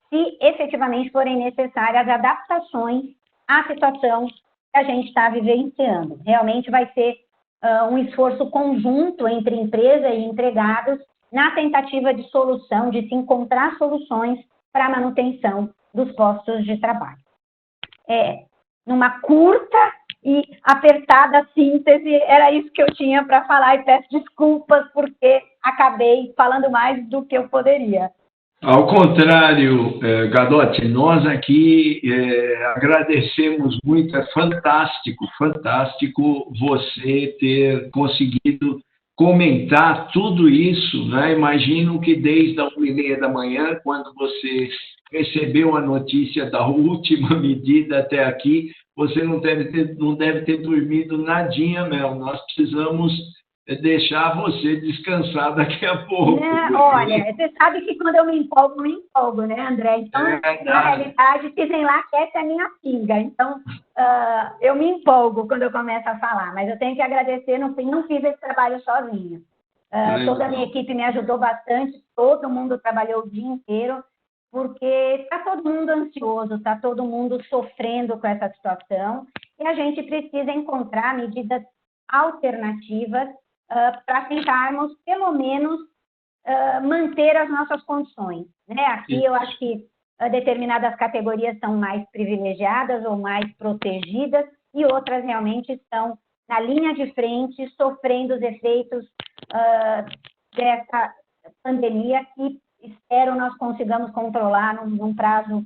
se efetivamente forem necessárias adaptações à situação que a gente está vivenciando. Realmente vai ser um esforço conjunto entre empresa e empregados na tentativa de solução, de se encontrar soluções para a manutenção dos postos de trabalho. Numa curta e apertada síntese, era isso que eu tinha para falar e peço desculpas porque acabei falando mais do que eu poderia. Ao contrário, Gadotti, nós aqui agradecemos muito, é fantástico você ter conseguido comentar tudo isso, né? Imagino que desde as 1h30 da manhã, quando você recebeu a notícia da última medida até aqui, você não deve ter dormido nadinha, Mel. Nós precisamos deixar você descansar daqui a pouco. Olha, você sabe que quando eu me empolgo, né, André? Então, na realidade, dizem lá que essa é a minha pinga. Então, eu me empolgo quando eu começo a falar, mas eu tenho que agradecer, não fiz esse trabalho sozinha. Toda a minha equipe me ajudou bastante, todo mundo trabalhou o dia inteiro, porque está todo mundo ansioso, está todo mundo sofrendo com essa situação, e a gente precisa encontrar medidas alternativas para tentarmos, pelo menos, manter as nossas condições, né? Aqui eu acho que determinadas categorias são mais privilegiadas ou mais protegidas, e outras realmente estão na linha de frente, sofrendo os efeitos dessa pandemia, que espero nós consigamos controlar num prazo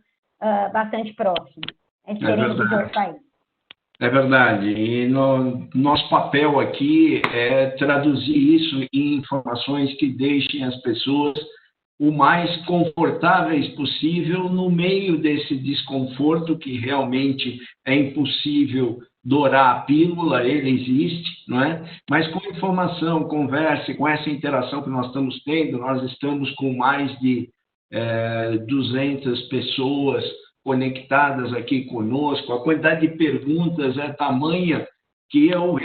bastante próximo. É diferente de outros países. É verdade. E nosso papel aqui é traduzir isso em informações que deixem as pessoas o mais confortáveis possível no meio desse desconforto que realmente é impossível dourar a pílula, ele existe, não é? Mas com informação, conversa, com essa interação que nós estamos tendo, nós estamos com mais de 200 pessoas conectadas aqui conosco, a quantidade de perguntas é tamanha que eu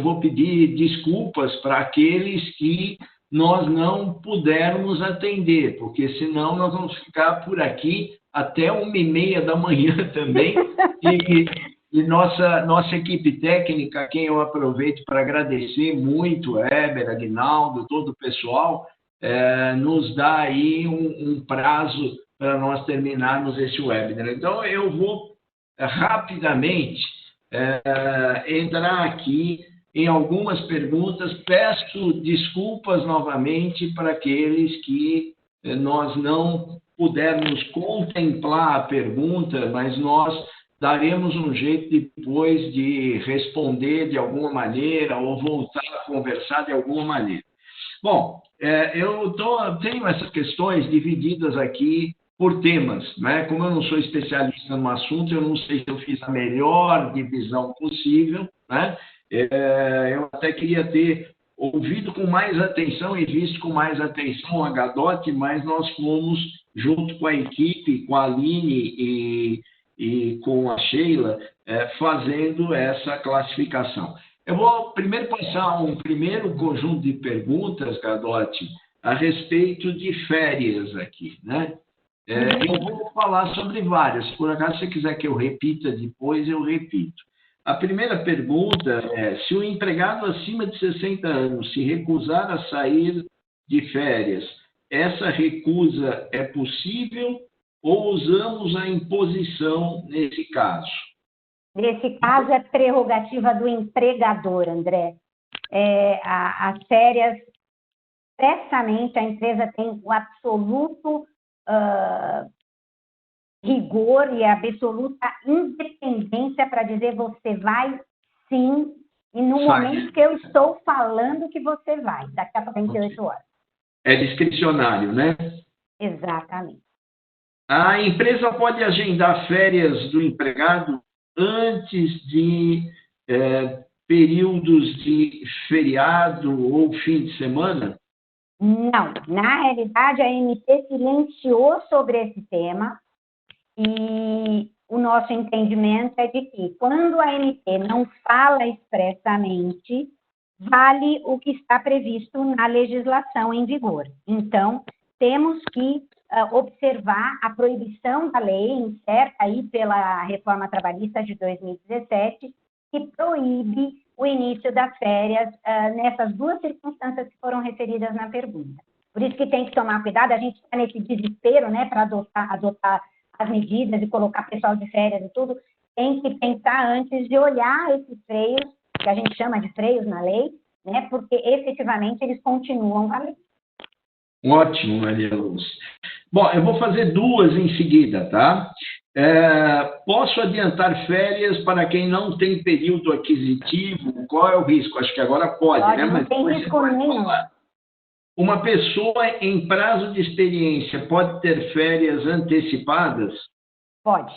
vou pedir desculpas para aqueles que nós não pudermos atender, porque senão nós vamos ficar por aqui até 1h30 da manhã também, e nossa equipe técnica, a quem eu aproveito para agradecer muito, Heber, Aguinaldo, todo o pessoal, nos dá aí um prazo para nós terminarmos esse webinar. Então, eu vou rapidamente entrar aqui em algumas perguntas. Peço desculpas novamente para aqueles que nós não pudermos contemplar a pergunta, mas nós daremos um jeito depois de responder de alguma maneira ou voltar a conversar de alguma maneira. Bom, eu tenho essas questões divididas aqui por temas, né? Como eu não sou especialista no assunto, eu não sei se eu fiz a melhor divisão possível, né? Eu até queria ter ouvido com mais atenção e visto com mais atenção a Gadot, mas nós fomos, junto com a equipe, com a Aline e com a Sheila, fazendo essa classificação. Eu vou primeiro passar um primeiro conjunto de perguntas, Gadot, a respeito de férias aqui, né? Eu vou falar sobre várias. Por acaso, se você quiser que eu repita depois, eu repito. A primeira pergunta é: se o empregado acima de 60 anos se recusar a sair de férias, essa recusa é possível ou usamos a imposição nesse caso? Nesse caso, é prerrogativa do empregador, André. As férias, expressamente, a empresa tem o absoluto rigor e a absoluta independência para dizer você vai sim, e no momento que eu estou falando que você vai, daqui a 48 horas. É discricionário, né? Exatamente. A empresa pode agendar férias do empregado antes de períodos de feriado ou fim de semana? Não. Na realidade, a AMT silenciou sobre esse tema e o nosso entendimento é de que, quando a AMT não fala expressamente, vale o que está previsto na legislação em vigor. Então, temos que observar a proibição da lei, incerta aí pela reforma trabalhista de 2017, que proíbe o início das férias nessas duas circunstâncias que foram referidas na pergunta. Por isso que tem que tomar cuidado, a gente está nesse desespero, né, para adotar as medidas e colocar pessoal de férias e tudo, tem que pensar antes de olhar esses freios, que a gente chama de freios na lei, né, porque efetivamente eles continuam valendo. Ótimo, Maria Luz. Bom, eu vou fazer duas em seguida, tá? Posso adiantar férias para quem não tem período aquisitivo? Qual é o risco? Acho que agora pode, né? Não mas tem risco nenhum. Uma pessoa em prazo de experiência pode ter férias antecipadas? Pode.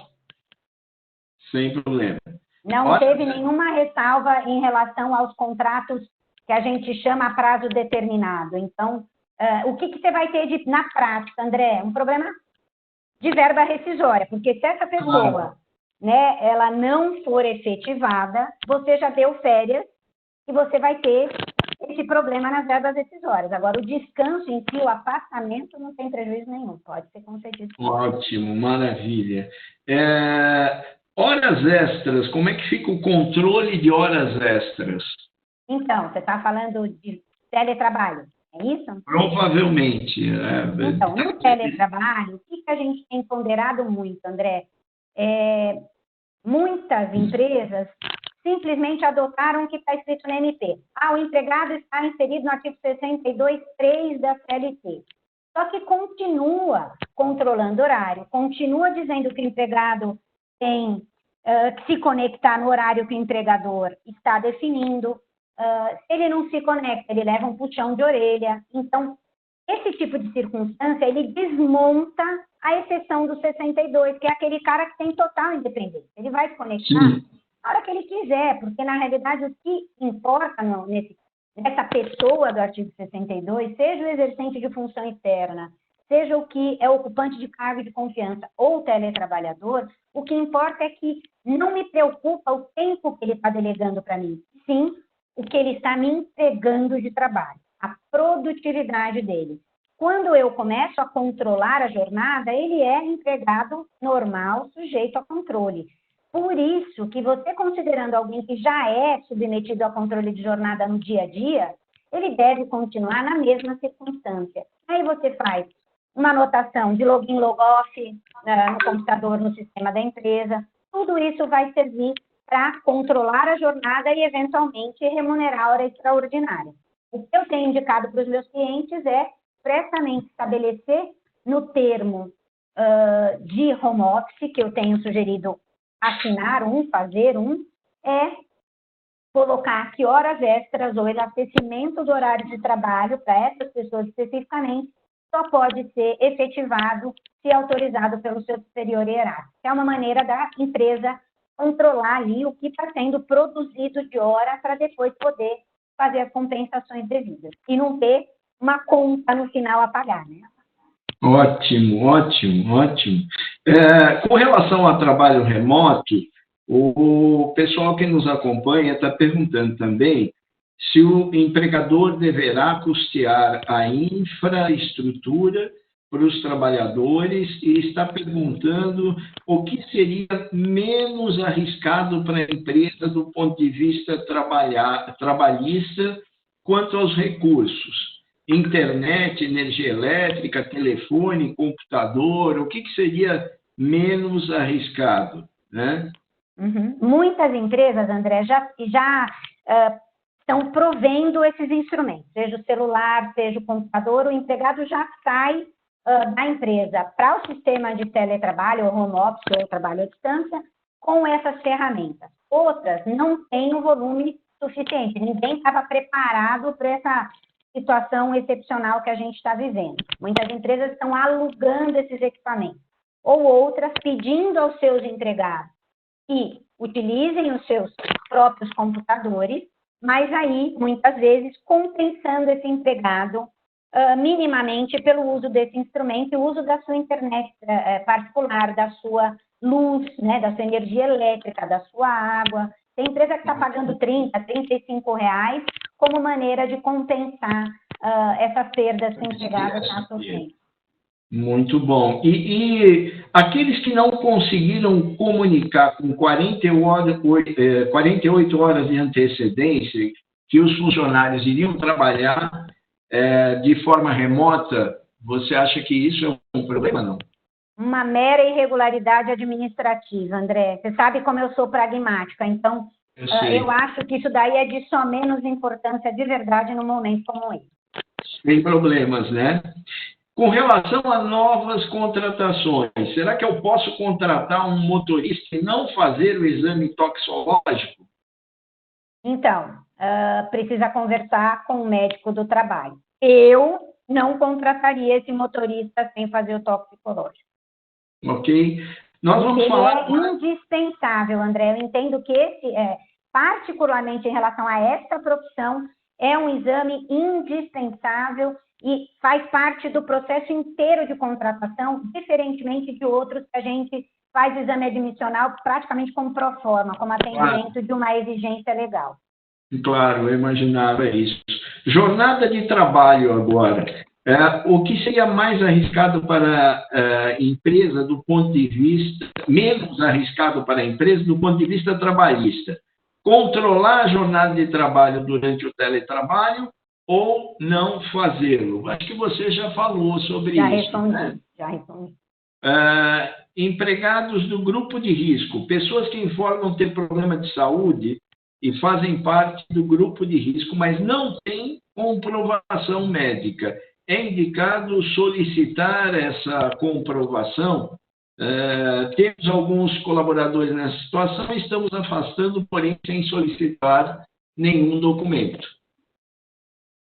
Sem problema. Não teve nenhuma ressalva em relação aos contratos que a gente chama a prazo determinado. Então, o que você vai ter na prática, André? Um problema de verba rescisória, porque se essa pessoa, né, ela não for efetivada, você já deu férias e você vai ter esse esse problema nas verbas decisórias. Agora, o descanso em si, o afastamento, não tem prejuízo nenhum, pode ser concedido. Ótimo, maravilha. Horas extras, como é que fica o controle de horas extras? Então, você está falando de teletrabalho, é isso? Provavelmente. Então, no teletrabalho, o que a gente tem ponderado muito, André? Muitas empresas simplesmente adotaram o que está escrito no MP. O empregado está inserido no artigo 62.3 da CLT. Só que continua controlando horário, continua dizendo que o empregado tem que se conectar no horário que o empregador está definindo. Se ele não se conecta, ele leva um puxão de orelha. Então, esse tipo de circunstância, ele desmonta a exceção do 62, que é aquele cara que tem total independência. Ele vai se conectar na hora que ele quiser, porque, na realidade, o que importa nessa pessoa do artigo 62, seja o exercente de função externa, seja o que é ocupante de cargo de confiança ou teletrabalhador, o que importa é que não me preocupa o tempo que ele está delegando para mim, sim o que ele está me entregando de trabalho, a produtividade dele. Quando eu começo a controlar a jornada, ele é empregado normal, sujeito a controle. Por isso que você, considerando alguém que já é submetido a controle de jornada no dia a dia, ele deve continuar na mesma circunstância. Aí você faz uma anotação de login, log-off no computador, no sistema da empresa. Tudo isso vai servir para controlar a jornada e, eventualmente, remunerar a hora extraordinária. O que eu tenho indicado para os meus clientes é expressamente estabelecer no termo de home office, que eu tenho sugerido assinar fazer é colocar que horas extras ou elastecimento do horário de trabalho para essas pessoas especificamente só pode ser efetivado se autorizado pelo seu superior hierárquico. É uma maneira da empresa controlar ali o que está sendo produzido de hora para depois poder fazer as compensações devidas e não ter uma conta no final a pagar, né? Ótimo, ótimo, ótimo. Com relação ao trabalho remoto, o pessoal que nos acompanha está perguntando também se o empregador deverá custear a infraestrutura para os trabalhadores e está perguntando o que seria menos arriscado para a empresa do ponto de vista trabalhista quanto aos recursos. Internet, energia elétrica, telefone, computador, o que seria menos arriscado, né? Muitas empresas, André, já estão provendo esses instrumentos, seja o celular, seja o computador, o empregado já sai da empresa para o sistema de teletrabalho, ou home office, ou trabalho à distância, com essas ferramentas. Outras não têm o volume suficiente, ninguém estava preparado para essa situação excepcional que a gente está vivendo. Muitas empresas estão alugando esses equipamentos, ou outras pedindo aos seus empregados que utilizem os seus próprios computadores, mas aí, muitas vezes, compensando esse empregado minimamente pelo uso desse instrumento e o uso da sua internet particular, da sua luz, né, da sua energia elétrica, da sua água. Tem empresa que está pagando R$30, R$35 como maneira de compensar essas perdas que o empregado está sofrendo. Muito bom. E aqueles que não conseguiram comunicar com 48 horas de antecedência que os funcionários iriam trabalhar de forma remota, você acha que isso é um problema, não? Uma mera irregularidade administrativa, André. Você sabe como eu sou pragmática, então eu acho que isso daí é de só menos importância de verdade num momento como esse. Sem problemas, né? Com relação a novas contratações, será que eu posso contratar um motorista e não fazer o exame toxicológico? Então, precisa conversar com o médico do trabalho. Eu não contrataria esse motorista sem fazer o toxicológico. Ok. Nós vamos falar... é indispensável, André. Eu entendo que esse, particularmente em relação a essa profissão, é um exame indispensável e faz parte do processo inteiro de contratação, diferentemente de outros que a gente faz exame admissional praticamente como pro forma, como atendimento de uma exigência legal. Claro, eu imaginava isso. Jornada de trabalho agora. O que seria mais arriscado para a empresa do ponto de vista, menos arriscado para a empresa do ponto de vista trabalhista? Controlar a jornada de trabalho durante o teletrabalho ou não fazê-lo? Acho que você já falou sobre Já isso, respondi, né? já respondi. Empregados do grupo de risco, pessoas que informam ter problema de saúde e fazem parte do grupo de risco, mas não têm comprovação médica. É indicado solicitar essa comprovação. Temos alguns colaboradores nessa situação e estamos afastando, porém, sem solicitar nenhum documento.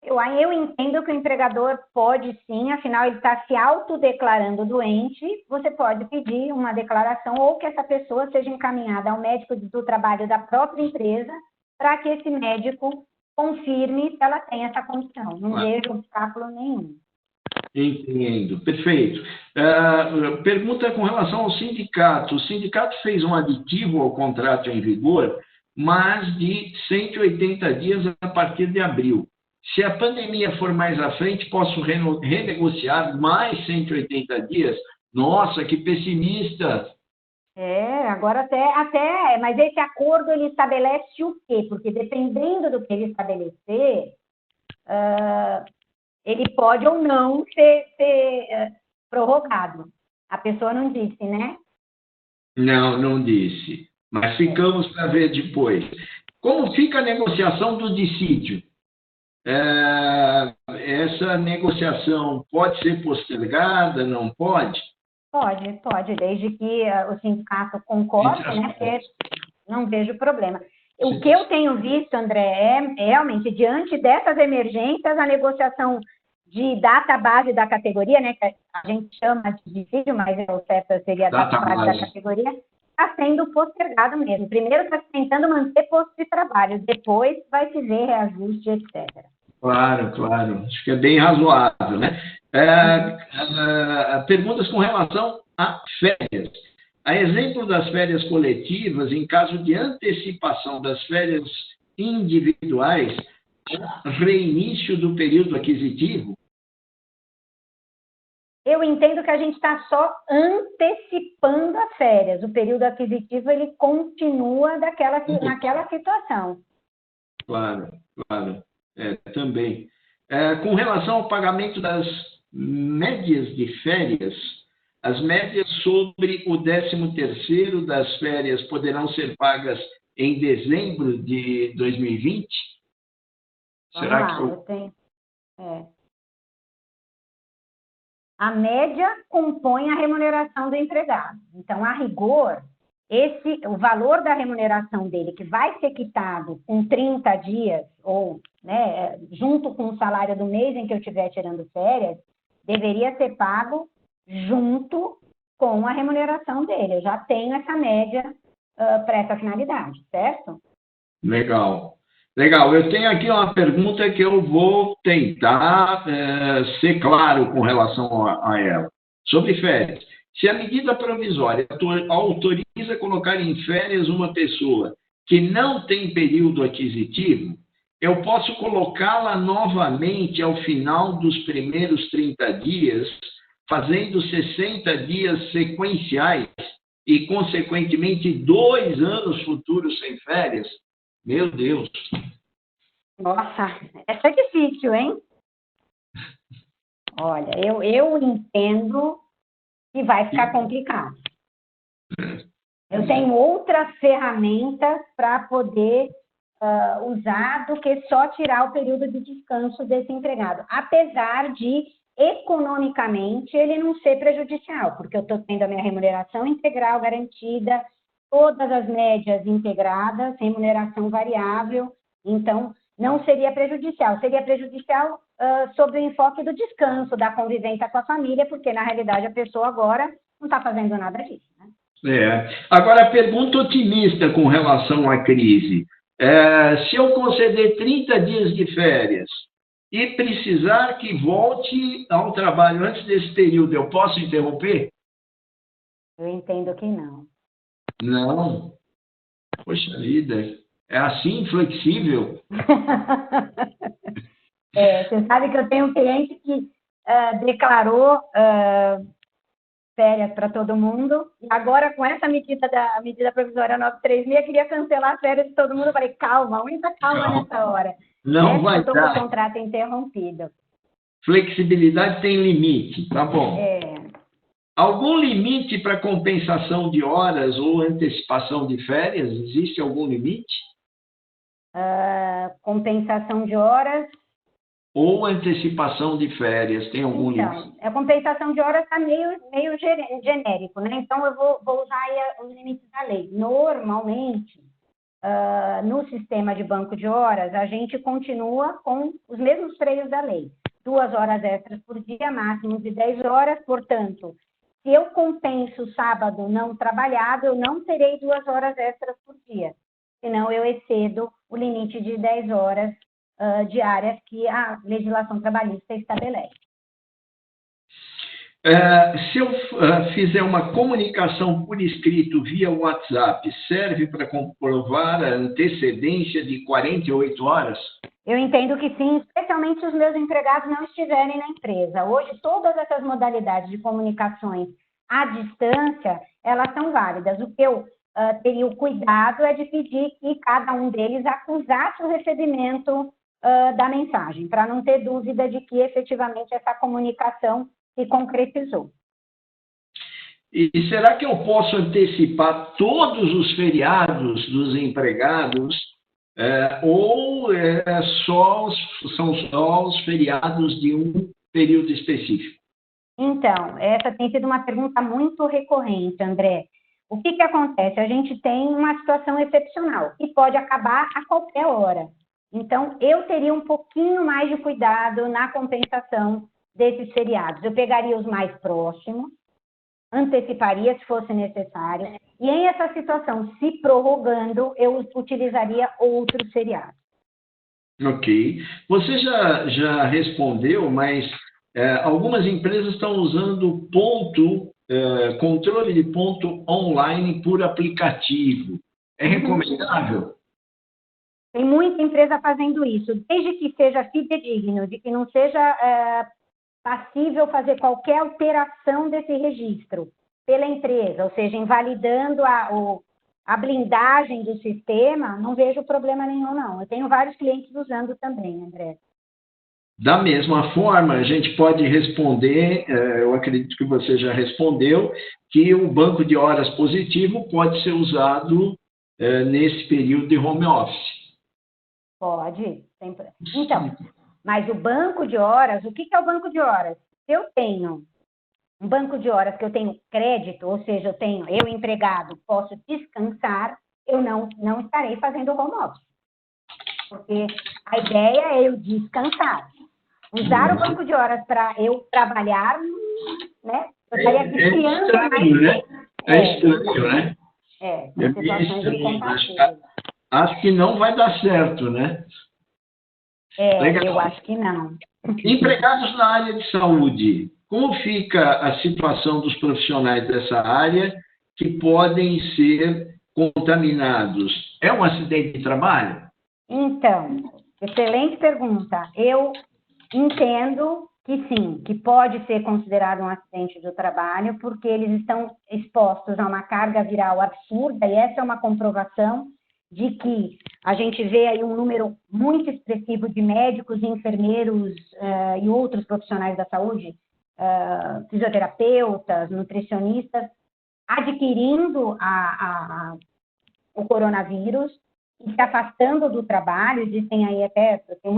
Eu entendo que o empregador pode sim, afinal ele está se autodeclarando doente, você pode pedir uma declaração ou que essa pessoa seja encaminhada ao médico do trabalho da própria empresa para que esse médico confirme se ela tem essa condição. Não vejo obstáculo nenhum. Entendo, perfeito. Pergunta com relação ao sindicato. O sindicato fez um aditivo ao contrato em vigor, mas de 180 dias a partir de abril. Se a pandemia for mais à frente, posso renegociar mais 180 dias? Nossa, que pessimista! Agora até, mas esse acordo ele estabelece o quê? Porque dependendo do que ele estabelecer, ele pode ou não ser prorrogado. A pessoa não disse, né? Não, não disse. Mas ficamos para ver depois. Como fica a negociação do dissídio? Essa negociação pode ser postergada, não pode? Pode, desde que o sindicato concorde, né? Porque não vejo problema. O que eu tenho visto, André, é realmente, diante dessas emergências, a negociação de data base da categoria, né? Que a gente chama de dissídio, mas o certo seria a data base da categoria, está sendo postergado mesmo. Primeiro está tentando manter posto de trabalho, depois vai se ver reajuste, etc. Claro. Acho que é bem razoável, né? Perguntas com relação a férias. A exemplo das férias coletivas, em caso de antecipação das férias individuais, reinício do período aquisitivo? Eu entendo que a gente está só antecipando as férias. O período aquisitivo, ele continua naquela situação. Claro. Também. Com relação ao pagamento das médias de férias, as médias sobre o 13º das férias poderão ser pagas em dezembro de 2020? Será que eu tenho? A média compõe a remuneração do empregado. Então, a rigor, o valor da remuneração dele, que vai ser quitado com 30 dias, ou junto com o salário do mês em que eu estiver tirando férias, deveria ser pago junto com a remuneração dele. Eu já tenho essa média para essa finalidade, certo? Legal. Eu tenho aqui uma pergunta que eu vou tentar ser claro com relação a ela. Sobre férias. Se a medida provisória autoriza colocar em férias uma pessoa que não tem período aquisitivo, eu posso colocá-la novamente ao final dos primeiros 30 dias, fazendo 60 dias sequenciais e, consequentemente, 2 anos futuros sem férias? Meu Deus! Nossa, essa é difícil, hein? Olha, eu entendo que vai ficar complicado. Eu tenho outras ferramentas para poder usar do que só tirar o período de descanso desse empregado, apesar de, economicamente, ele não ser prejudicial, porque eu estou tendo a minha remuneração integral garantida, todas as médias integradas, remuneração variável, então não seria prejudicial. Seria prejudicial sobre o enfoque do descanso, da convivência com a família, porque, na realidade, a pessoa agora não está fazendo nada disso, né? Agora, pergunta otimista com relação à crise. Se eu conceder 30 dias de férias e precisar que volte ao trabalho antes desse período, eu posso interromper? Eu entendo que não. Não? Poxa vida, É assim, flexível? Você sabe que eu tenho um cliente que declarou férias para todo mundo, e agora com essa a medida provisória 936, queria cancelar as férias de todo mundo. Eu falei, calma, muita calma nessa hora. Não vai estou com o dar. contrato interrompido. Flexibilidade tem limite, tá bom. Algum limite para compensação de horas ou antecipação de férias? Existe algum limite? Compensação de horas. Ou antecipação de férias, tem algum limite? Então, a compensação de horas está meio genérico, né? Então, eu vou usar aí os limites da lei. Normalmente, no sistema de banco de horas, a gente continua com os mesmos freios da lei. 2 horas extras por dia, máximo de 10 horas, portanto, se eu compenso sábado não trabalhado, eu não terei 2 horas extras por dia, senão eu excedo o limite de 10 horas diárias que a legislação trabalhista estabelece. Se eu fizer uma comunicação por escrito via WhatsApp, serve para comprovar a antecedência de 48 horas? Eu entendo que sim, especialmente se os meus empregados não estiverem na empresa. Hoje, todas essas modalidades de comunicações à distância, elas são válidas. O que eu teria o cuidado é de pedir que cada um deles acusasse o recebimento da mensagem, para não ter dúvida de que efetivamente essa comunicação se concretizou. E será que eu posso antecipar todos os feriados dos empregados ou são só os feriados de um período específico? Então, essa tem sido uma pergunta muito recorrente, André. O que acontece? A gente tem uma situação excepcional que pode acabar a qualquer hora. Então, eu teria um pouquinho mais de cuidado na compensação desses feriados. Eu pegaria os mais próximos, anteciparia se fosse necessário, e em essa situação, se prorrogando, eu utilizaria outros feriados. Ok. Você já respondeu, mas algumas empresas estão usando controle de ponto online por aplicativo. É recomendável? Tem muita empresa fazendo isso, desde que seja fidedigno, de que não seja passível fazer qualquer alteração desse registro pela empresa, ou seja, invalidando a blindagem do sistema, não vejo problema nenhum, não. Eu tenho vários clientes usando também, André. Da mesma forma, a gente pode responder, eu acredito que você já respondeu, que o banco de horas positivo pode ser usado nesse período de home office. Pode. Então, mas o banco de horas, o que é o banco de horas? Se eu tenho um banco de horas que eu tenho crédito, ou seja, eu empregado, posso descansar, eu não estarei fazendo home office. Porque a ideia é eu descansar. Usar o banco de horas para eu trabalhar, né? Eu estaria criando estranho, né? É estranho, né? situações incompatíveis. Acho que não vai dar certo, né? Legal. Eu acho que não. Empregados na área de saúde, como fica a situação dos profissionais dessa área que podem ser contaminados? É um acidente de trabalho? Então, excelente pergunta. Eu entendo que sim, que pode ser considerado um acidente do trabalho, porque eles estão expostos a uma carga viral absurda, e essa é uma comprovação de que a gente vê aí um número muito expressivo de médicos, enfermeiros e outros profissionais da saúde, fisioterapeutas, nutricionistas, adquirindo o coronavírus e se afastando do trabalho. Existem aí até, eu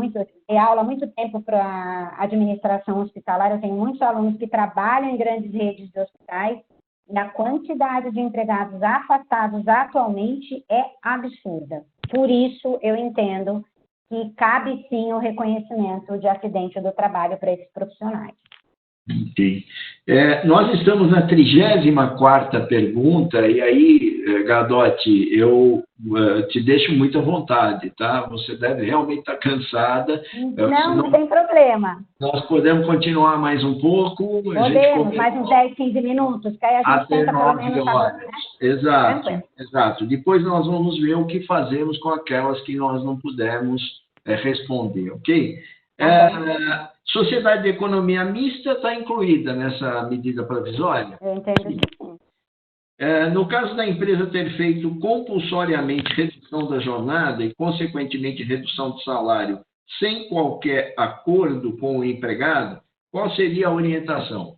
dei aula há muito tempo para administração hospitalar, eu tenho muitos alunos que trabalham em grandes redes de hospitais, e a quantidade de empregados afastados atualmente é absurda. Por isso, eu entendo que cabe sim o reconhecimento de acidente do trabalho para esses profissionais. Ok. Nós estamos na 34ª pergunta, e aí, Gadotti, eu te deixo muito à vontade, tá? Você deve realmente estar cansada. Não tem problema. Nós podemos continuar mais um pouco. Podemos, mais uns 10, 15 minutos, que aí a gente até tenta pelo 9 menos... horas. Né? Exato, exato. Depois nós vamos ver o que fazemos com aquelas que nós não pudemos responder, ok? Sociedade de economia mista está incluída nessa medida provisória? Eu entendo que sim. No caso da empresa ter feito compulsoriamente redução da jornada e, consequentemente, redução do salário sem qualquer acordo com o empregado, qual seria a orientação?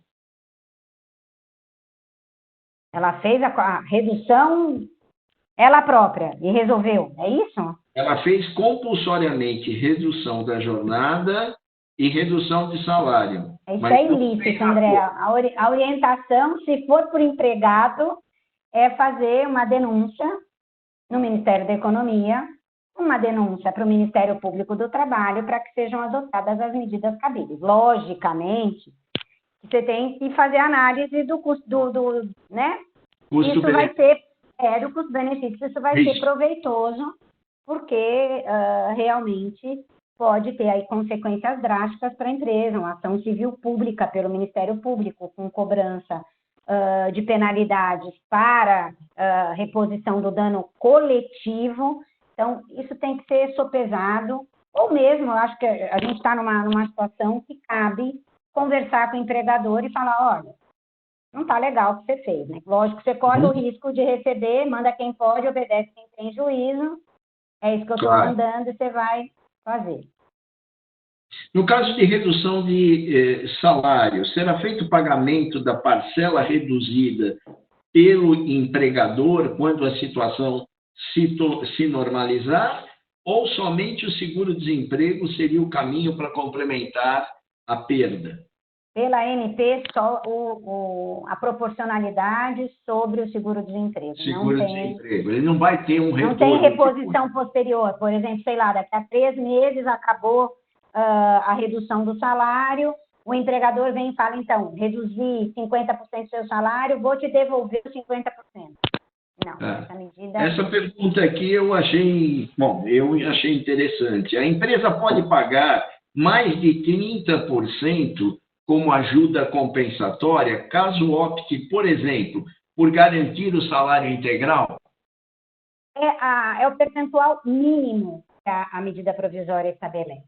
Ela fez a redução ela própria e resolveu, é isso? Ela fez compulsoriamente redução da jornada e redução de salário. Isso é ilícito, André. A orientação, se for por empregado, é fazer uma denúncia no Ministério da Economia, uma denúncia para o Ministério Público do Trabalho para que sejam adotadas as medidas cabíveis. Logicamente, você tem que fazer análise do custo, né? Isso vai ser, do custo-benefício, isso vai ser proveitoso, porque realmente pode ter aí consequências drásticas para a empresa, uma ação civil pública pelo Ministério Público, com cobrança de penalidades para reposição do dano coletivo. Então, isso tem que ser sopesado, ou mesmo, eu acho que a gente está numa situação que cabe conversar com o empregador e falar, olha, não está legal o que você fez, né? Lógico que você corre o risco de receber, manda quem pode, obedece quem tem juízo, é isso que eu estou mandando e você vai fazer. No caso de redução de salário, será feito o pagamento da parcela reduzida pelo empregador quando a situação se normalizar, ou somente o seguro-desemprego seria o caminho para complementar a perda? Pela ANP, só a proporcionalidade sobre o seguro-desemprego. Seguro-desemprego. Ele não vai ter um retorno. Não tem reposição posterior. Por exemplo, sei lá, daqui a 3 meses acabou a redução do salário, o empregador vem e fala, então, reduzi 50% do seu salário, vou te devolver os 50%. Não, essa medida... Essa pergunta aqui eu achei interessante. A empresa pode pagar mais de 30% como ajuda compensatória, caso opte, por exemplo, por garantir o salário integral? É o percentual mínimo que a medida provisória estabelece.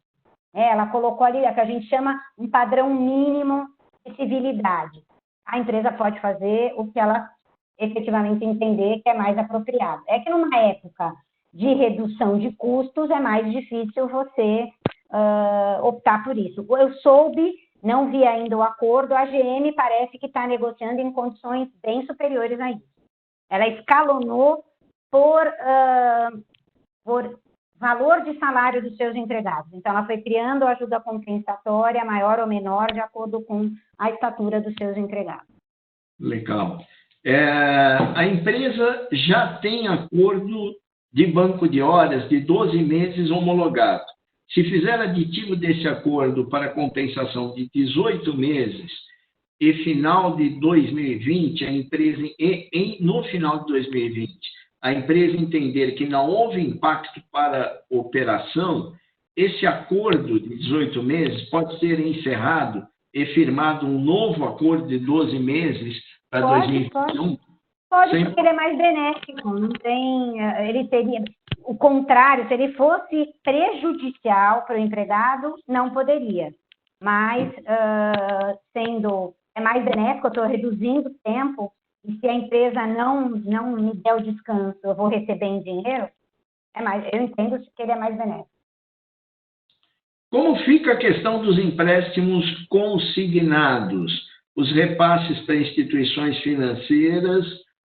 Ela colocou ali o que a gente chama um padrão mínimo de civilidade. A empresa pode fazer o que ela efetivamente entender que é mais apropriado. É que numa época de redução de custos é mais difícil você optar por isso. Eu soube, não vi ainda o acordo, a GM parece que está negociando em condições bem superiores a isso. Ela escalonou por valor de salário dos seus empregados. Então, ela foi criando ajuda compensatória, maior ou menor, de acordo com a estatura dos seus empregados. Legal. A empresa já tem acordo de banco de horas de 12 meses homologado. Se fizer aditivo desse acordo para compensação de 18 meses e final de 2020, a empresa, no final de 2020, a empresa entender que não houve impacto para a operação, esse acordo de 18 meses pode ser encerrado e firmado um novo acordo de 12 meses para 2021? Pode, porque ele é mais benéfico, não tem, ele teria, o contrário, se ele fosse prejudicial para o empregado, não poderia, mas é mais benéfico, eu estou reduzindo o tempo, e se a empresa não me der o descanso, eu vou receber em dinheiro, eu entendo que ele é mais benéfico. Como fica a questão dos empréstimos consignados, os repasses para instituições financeiras,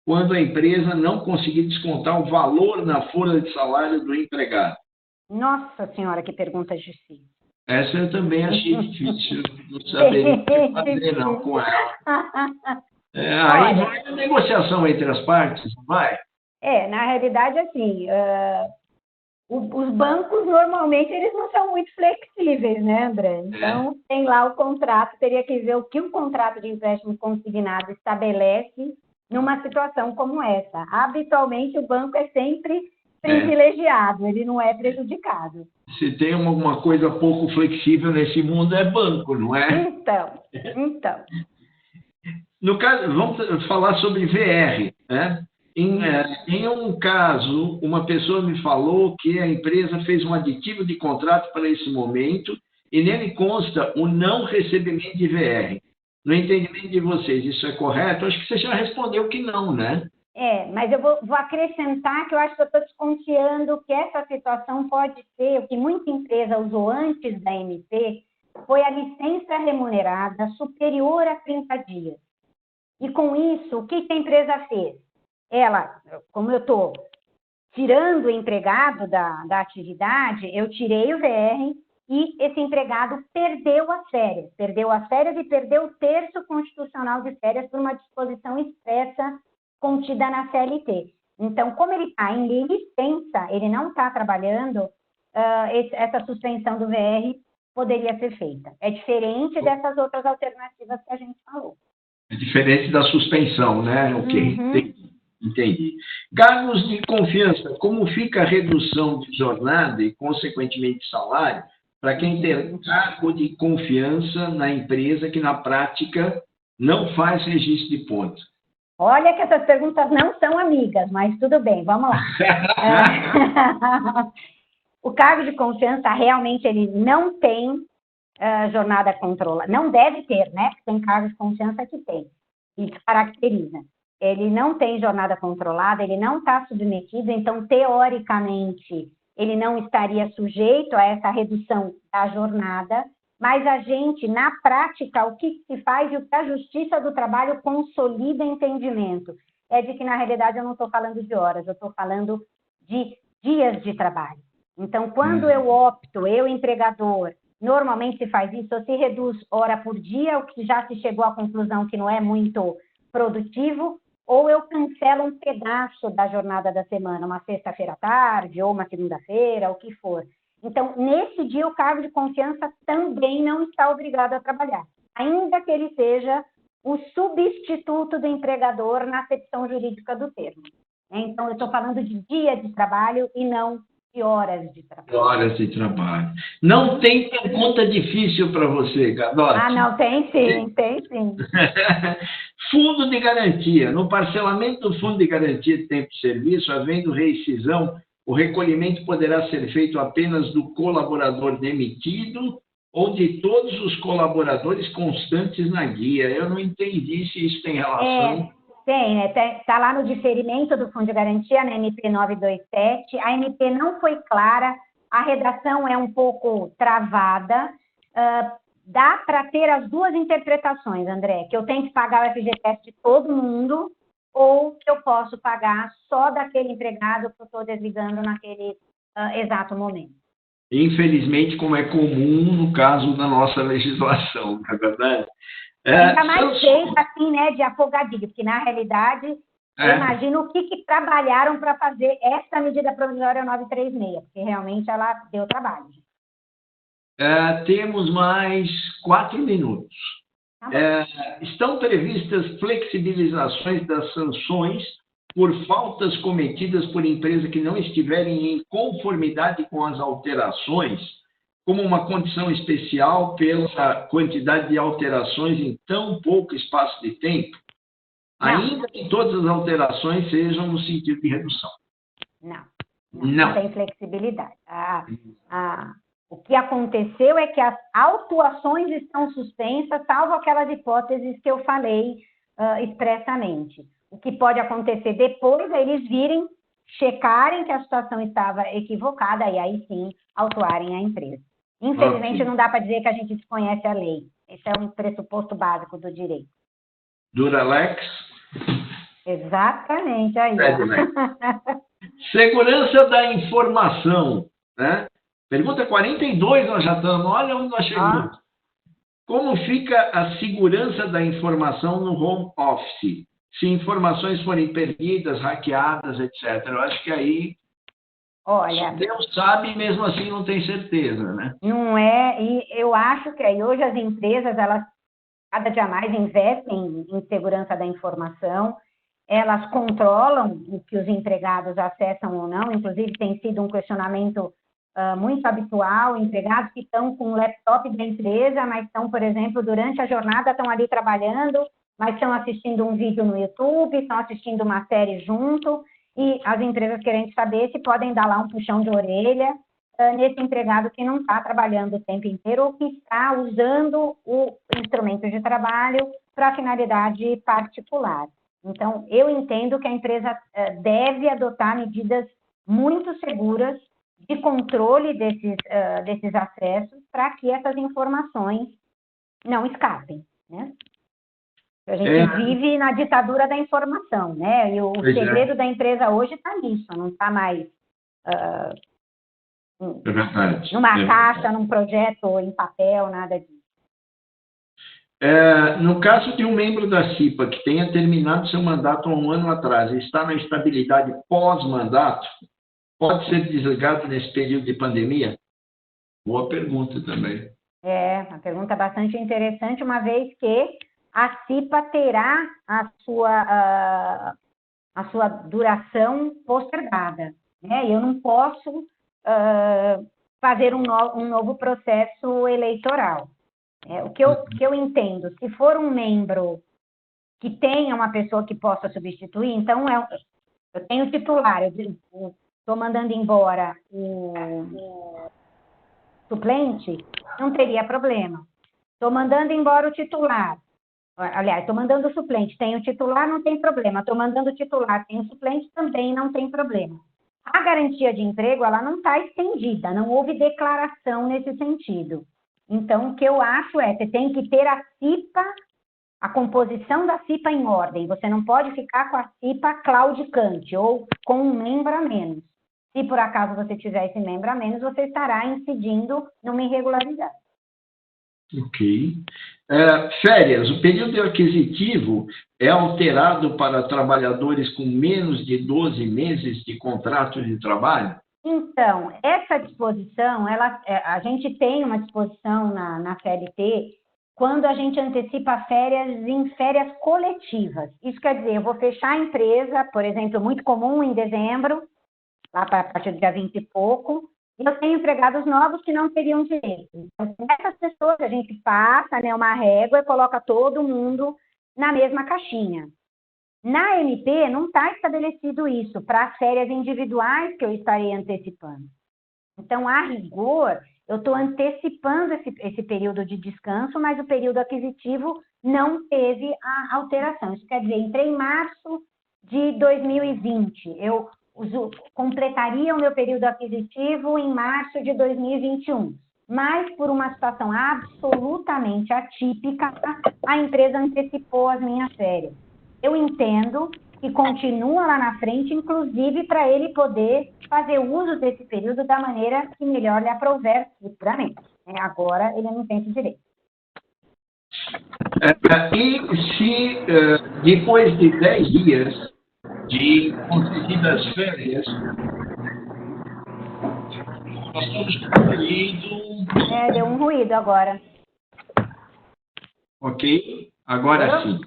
quando a empresa não conseguir descontar o valor na folha de salário do empregado? Nossa Senhora, que pergunta difícil. Essa eu também achei difícil, não saberia o que fazer não com ela. Aí vai a negociação entre as partes, não vai? Na realidade, assim, Os bancos, normalmente, eles não são muito flexíveis, né, André? Então, tem lá o contrato, teria que ver o que um contrato de empréstimo consignado estabelece numa situação como essa. Habitualmente, o banco é sempre privilegiado, ele não é prejudicado. Se tem alguma coisa pouco flexível nesse mundo, é banco, não é? Então. No caso, vamos falar sobre VR, né? Em um caso, uma pessoa me falou que a empresa fez um aditivo de contrato para esse momento e nele consta o não recebimento de VR. No entendimento de vocês, isso é correto? Acho que você já respondeu que não, né? Mas eu vou acrescentar que eu acho que eu estou desconfiando que essa situação pode ser, o que muita empresa usou antes da MP, foi a licença remunerada superior a 30 dias. E com isso, o que a empresa fez? Ela, como eu estou tirando o empregado da atividade, eu tirei o VR e esse empregado perdeu as férias. Perdeu as férias e perdeu o terço constitucional de férias por uma disposição expressa contida na CLT. Então, como ele está em licença, ele não está trabalhando, essa suspensão do VR poderia ser feita. É diferente dessas outras alternativas que a gente falou. É diferente da suspensão, né? Ok, entendi. Cargos de confiança, como fica a redução de jornada e, consequentemente, salário para quem tem cargo de confiança na empresa que, na prática, não faz registro de pontos? Olha que essas perguntas não são amigas, mas tudo bem, vamos lá. O cargo de confiança, realmente, ele não tem jornada controlada. Não deve ter, né? Porque tem cargo de confiança que tem. Isso caracteriza. Ele não tem jornada controlada, ele não está submetido, então, teoricamente, ele não estaria sujeito a essa redução da jornada, mas a gente, na prática, o que se faz e o que a Justiça do Trabalho consolida entendimento é de que, na realidade, eu não estou falando de horas, eu estou falando de dias de trabalho. Então, quando eu opto, eu, empregador, normalmente se faz isso, ou se reduz hora por dia, o que já se chegou à conclusão que não é muito produtivo, ou eu cancelo um pedaço da jornada da semana, uma sexta-feira à tarde, ou uma segunda-feira, o que for. Então, nesse dia, o cargo de confiança também não está obrigado a trabalhar, ainda que ele seja o substituto do empregador na acepção jurídica do termo. Então, eu estou falando de dia de trabalho e não de horas de trabalho. Horas de trabalho. Não tem pergunta difícil para você, Gadotti? Não, tem sim. Fundo de garantia. No parcelamento do fundo de garantia de tempo de serviço, havendo rescisão, o recolhimento poderá ser feito apenas do colaborador demitido ou de todos os colaboradores constantes na guia. Eu não entendi se isso tem relação... Tem, né? Está lá no diferimento do Fundo de Garantia, na MP 927. A MP não foi clara, a redação é um pouco travada. Dá para ter as duas interpretações, André, que eu tenho que pagar o FGTS de todo mundo ou que eu posso pagar só daquele empregado que eu estou desligando naquele exato momento. Infelizmente, como é comum no caso da nossa legislação, não é verdade? Fica mais feito assim, né, de afogadilho, porque na realidade, eu imagino o que trabalharam para fazer essa medida provisória 936, porque realmente ela deu trabalho. Temos mais 4 minutos. Estão previstas flexibilizações das sanções por faltas cometidas por empresa que não estiverem em conformidade com as alterações, como uma condição especial pela quantidade de alterações em tão pouco espaço de tempo, ainda que todas as alterações sejam no sentido de redução. Não tem flexibilidade. O que aconteceu é que as autuações estão suspensas, salvo aquelas hipóteses que eu falei expressamente. O que pode acontecer depois é eles virem, checarem que a situação estava equivocada e aí sim autuarem a empresa. Infelizmente, não dá para dizer que a gente desconhece a lei. Esse é um pressuposto básico do direito. Duralex? Exatamente, aí. Segurança da informação, né? Pergunta 42, nós já estamos, olha onde nós chegamos. Como fica a segurança da informação no home office? Se informações forem perdidas, hackeadas, etc. Eu acho que aí Olha, Deus sabe, mesmo assim não tem certeza, né? não é, e eu acho que aí hoje as empresas, elas cada dia mais investem em segurança da informação, elas controlam o que os empregados acessam ou não, inclusive tem sido um questionamento muito habitual, empregados que estão com o laptop da empresa, mas estão, por exemplo, durante a jornada, estão ali trabalhando, mas estão assistindo um vídeo no YouTube, estão assistindo uma série junto, e as empresas querendo saber se podem dar lá um puxão de orelha nesse empregado que não está trabalhando o tempo inteiro ou que está usando o instrumento de trabalho para finalidade particular. Então, eu entendo que a empresa deve adotar medidas muito seguras de controle desses acessos para que essas informações não escapem, né? A gente vive na ditadura da informação, né? E o segredo da empresa hoje está nisso, não está mais numa caixa, num projeto em papel, nada disso. No caso de um membro da CIPA que tenha terminado seu mandato há um ano atrás e está na estabilidade pós-mandato, pode ser desligado nesse período de pandemia? Boa pergunta também. Uma pergunta bastante interessante, uma vez que a CIPA terá a sua duração postergada, né? Eu não posso fazer um novo processo eleitoral. O que eu entendo, se for um membro que tenha uma pessoa que possa substituir, então eu tenho titular, eu estou mandando embora o suplente, não teria problema. Estou mandando embora o titular, aliás, estou mandando o suplente, tem o titular, não tem problema. Estou mandando o titular, tem o suplente, também não tem problema. A garantia de emprego, ela não está estendida, não houve declaração nesse sentido. Então, o que eu acho você tem que ter a CIPA, a composição da CIPA em ordem. Você não pode ficar com a CIPA claudicante ou com um membro a menos. Se por acaso você tiver esse membro a menos, você estará incidindo numa irregularidade. Ok. Férias. O período aquisitivo é alterado para trabalhadores com menos de 12 meses de contrato de trabalho? Então, essa disposição, a gente tem uma disposição na CLT quando a gente antecipa férias em férias coletivas. Isso quer dizer, eu vou fechar a empresa, por exemplo, muito comum em dezembro, lá para a partir do dia 20 e pouco, e eu tenho empregados novos que não teriam direito. Então, essas pessoas, a gente passa, né, uma régua e coloca todo mundo na mesma caixinha. Na MP, não está estabelecido isso para as férias individuais que eu estarei antecipando. Então, a rigor, eu estou antecipando esse período de descanso, mas o período aquisitivo não teve a alteração. Isso quer dizer, entrei em março de 2020, eu completaria o meu período aquisitivo em março de 2021. Mas, por uma situação absolutamente atípica, a empresa antecipou as minhas férias. Eu entendo que continua lá na frente, inclusive para ele poder fazer uso desse período da maneira que melhor lhe aprouver futuramente. Agora, ele não tem esse direito. E se depois de 10 dias de concedidas férias, nós estamos concluindo... Deu um ruído agora. Ok, agora sim.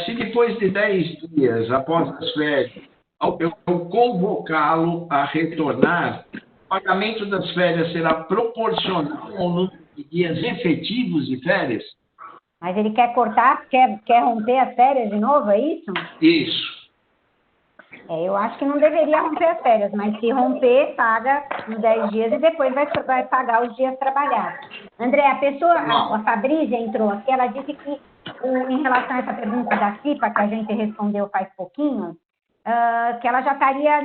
Se depois de 10 dias após as férias, eu convocá-lo a retornar, o pagamento das férias será proporcional ao número de dias efetivos de férias? Mas ele quer cortar, quer romper as férias de novo, é isso? Isso. Eu acho que não deveria romper as férias, mas se romper, paga os 10 dias e depois vai pagar os dias trabalhados. André, a Fabrícia entrou aqui, ela disse que em relação a essa pergunta da CIPA, que a gente respondeu faz pouquinho, que ela já estaria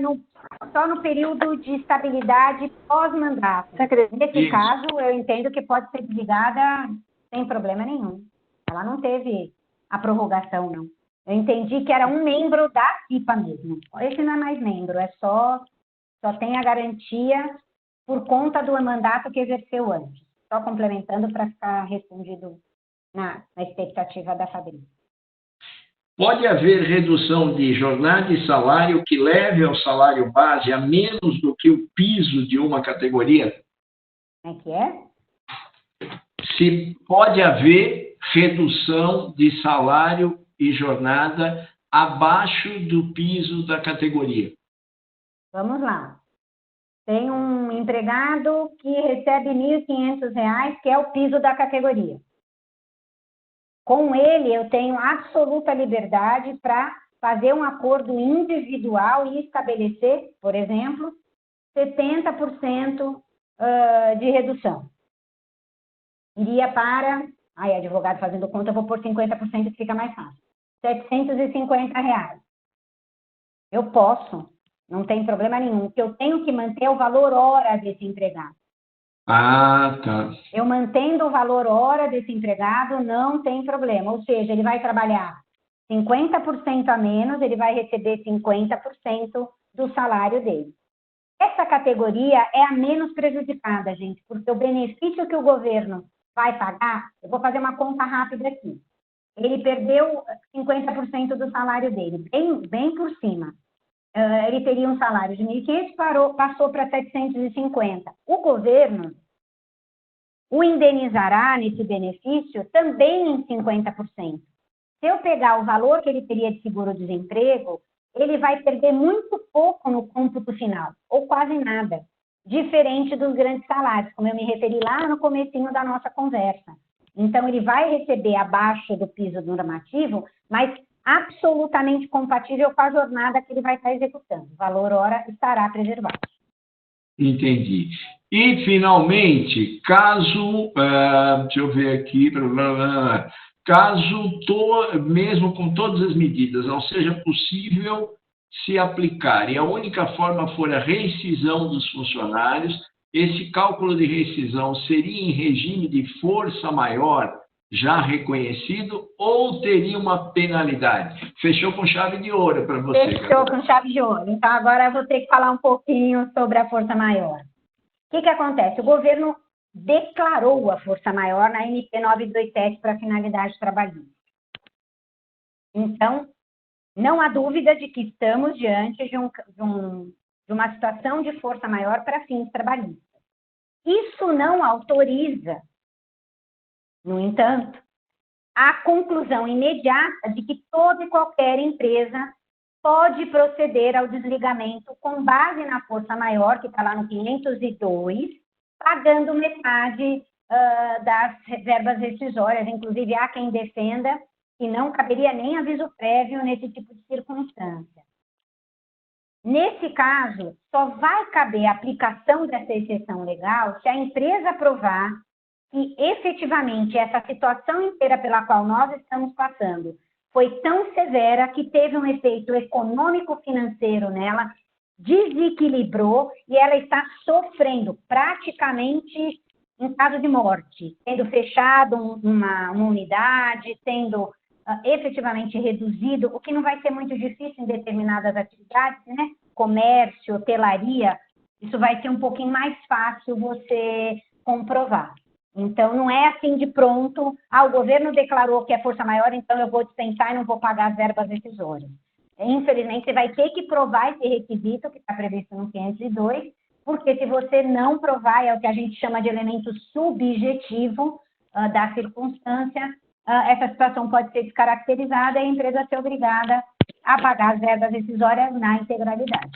só no período de estabilidade pós-mandato. Nesse caso, eu entendo que pode ser desligada sem problema nenhum. Ela não teve a prorrogação, não. Eu entendi que era um membro da CIPA mesmo. Esse não é mais membro, só tem a garantia por conta do mandato que exerceu antes. Só complementando para ficar respondido na expectativa da Fabrícia. Pode haver redução de jornada e salário que leve ao salário base a menos do que o piso de uma categoria? Como é que é? Se pode haver redução de salário e jornada abaixo do piso da categoria. Vamos lá. Tem um empregado que recebe R$ 1.500, que é o piso da categoria. Com ele, eu tenho absoluta liberdade para fazer um acordo individual e estabelecer, por exemplo, 70% de redução. Iria para... Aí, advogado fazendo conta, eu vou por 50% que fica mais fácil. R$ 750. Eu posso, não tem problema nenhum. O que eu tenho que manter é o valor hora desse empregado. Ah, tá. Eu mantendo o valor hora desse empregado, não tem problema. Ou seja, ele vai trabalhar 50% a menos, ele vai receber 50% do salário dele. Essa categoria é a menos prejudicada, gente, porque o benefício que o governo vai pagar, eu vou fazer uma conta rápida aqui. Ele perdeu 50% do salário dele, bem por cima. Ele teria um salário de 1.500, passou para 750. O governo o indenizará nesse benefício também em 50%. Se eu pegar o valor que ele teria de seguro-desemprego, ele vai perder muito pouco no cômputo final, ou quase nada, diferente dos grandes salários, como eu me referi lá no comecinho da nossa conversa. Então, ele vai receber abaixo do piso normativo, mas absolutamente compatível com a jornada que ele vai estar executando. O valor hora estará preservado. Entendi. E, finalmente, caso, deixa eu ver aqui, caso, mesmo com todas as medidas, não seja possível se aplicar e a única forma for a rescisão dos funcionários, esse cálculo de rescisão seria em regime de força maior já reconhecido ou teria uma penalidade? Fechou com chave de ouro para você. Fechou com chave de ouro. Então, agora eu vou ter que falar um pouquinho sobre a força maior. O que acontece? O governo declarou a força maior na MP 927 para finalidade trabalhista. Então, não há dúvida de que estamos diante de uma situação de força maior para fins trabalhistas. Isso não autoriza, no entanto, a conclusão imediata de que toda e qualquer empresa pode proceder ao desligamento com base na força maior, que está lá no 502, pagando metade das verbas rescisórias. Inclusive, há quem defenda que não caberia nem aviso prévio nesse tipo de circunstância. Nesse caso, só vai caber a aplicação dessa exceção legal se a empresa provar que, efetivamente, essa situação inteira pela qual nós estamos passando foi tão severa que teve um efeito econômico-financeiro nela, desequilibrou e ela está sofrendo praticamente em caso de morte, tendo fechado uma unidade, tendo efetivamente reduzido, o que não vai ser muito difícil em determinadas atividades, né? Comércio, hotelaria, isso vai ser um pouquinho mais fácil você comprovar. Então, não é assim de pronto, o governo declarou que é força maior, então eu vou dispensar e não vou pagar as verbas rescisórias. Infelizmente, você vai ter que provar esse requisito que está previsto no 502, porque se você não provar, é o que a gente chama de elemento subjetivo da circunstância, essa situação pode ser descaracterizada e a empresa ser obrigada a pagar as verbas rescisórias na integralidade.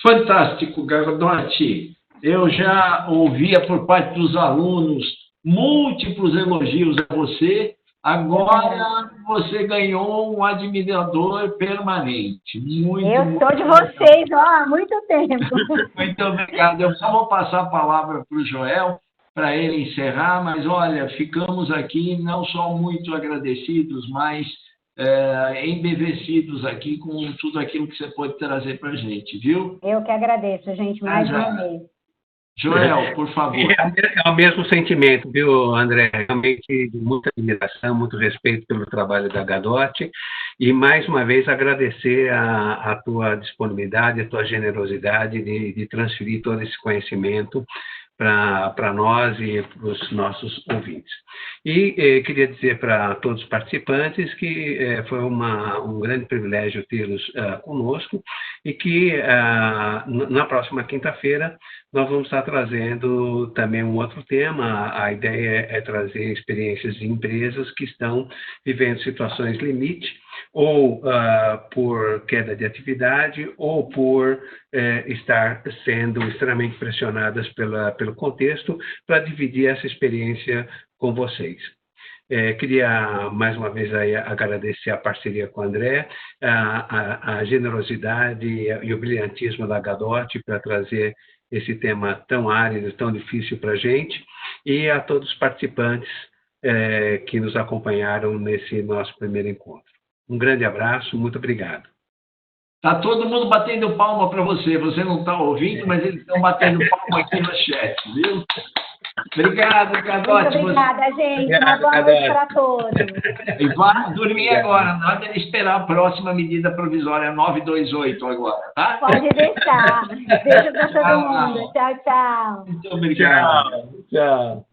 Fantástico, Gardotti. Eu já ouvia por parte dos alunos múltiplos elogios a você. Agora você ganhou um admirador permanente. Eu sou de vocês há muito tempo. Muito obrigado. Eu só vou passar a palavra para o Joel, para ele encerrar, mas olha, ficamos aqui não só muito agradecidos, mas embevecidos aqui com tudo aquilo que você pode trazer para a gente, viu? Eu que agradeço, gente, mais uma vez. Joel, por favor. É o mesmo sentimento, viu, André? Realmente de muita admiração, muito respeito pelo trabalho da Gardotti e, mais uma vez, agradecer a tua disponibilidade, a tua generosidade de transferir todo esse conhecimento para nós e para os nossos ouvintes. E queria dizer para todos os participantes que foi um grande privilégio tê-los conosco e que na próxima quinta-feira nós vamos estar trazendo também um outro tema. A ideia é trazer experiências de empresas que estão vivendo situações limite, ou por queda de atividade, ou por estar sendo extremamente pressionadas pelo contexto, para dividir essa experiência com vocês. Queria mais uma vez aí agradecer a parceria com o André, a generosidade e o brilhantismo da Gadot para trazer esse tema tão árido, tão difícil para a gente, e a todos os participantes que nos acompanharam nesse nosso primeiro encontro. Um grande abraço, muito obrigado. Está todo mundo batendo palma para você. Você não está ouvindo, mas eles estão batendo palma aqui no chat, viu? Obrigado, Gadot. Muito obrigada, gente. Uma boa noite para todos. E vá dormir agora. Nada de esperar a próxima medida provisória 928 agora, tá? Pode deixar. Beijo para todo mundo. Tchau, tchau. Muito obrigado. Tchau.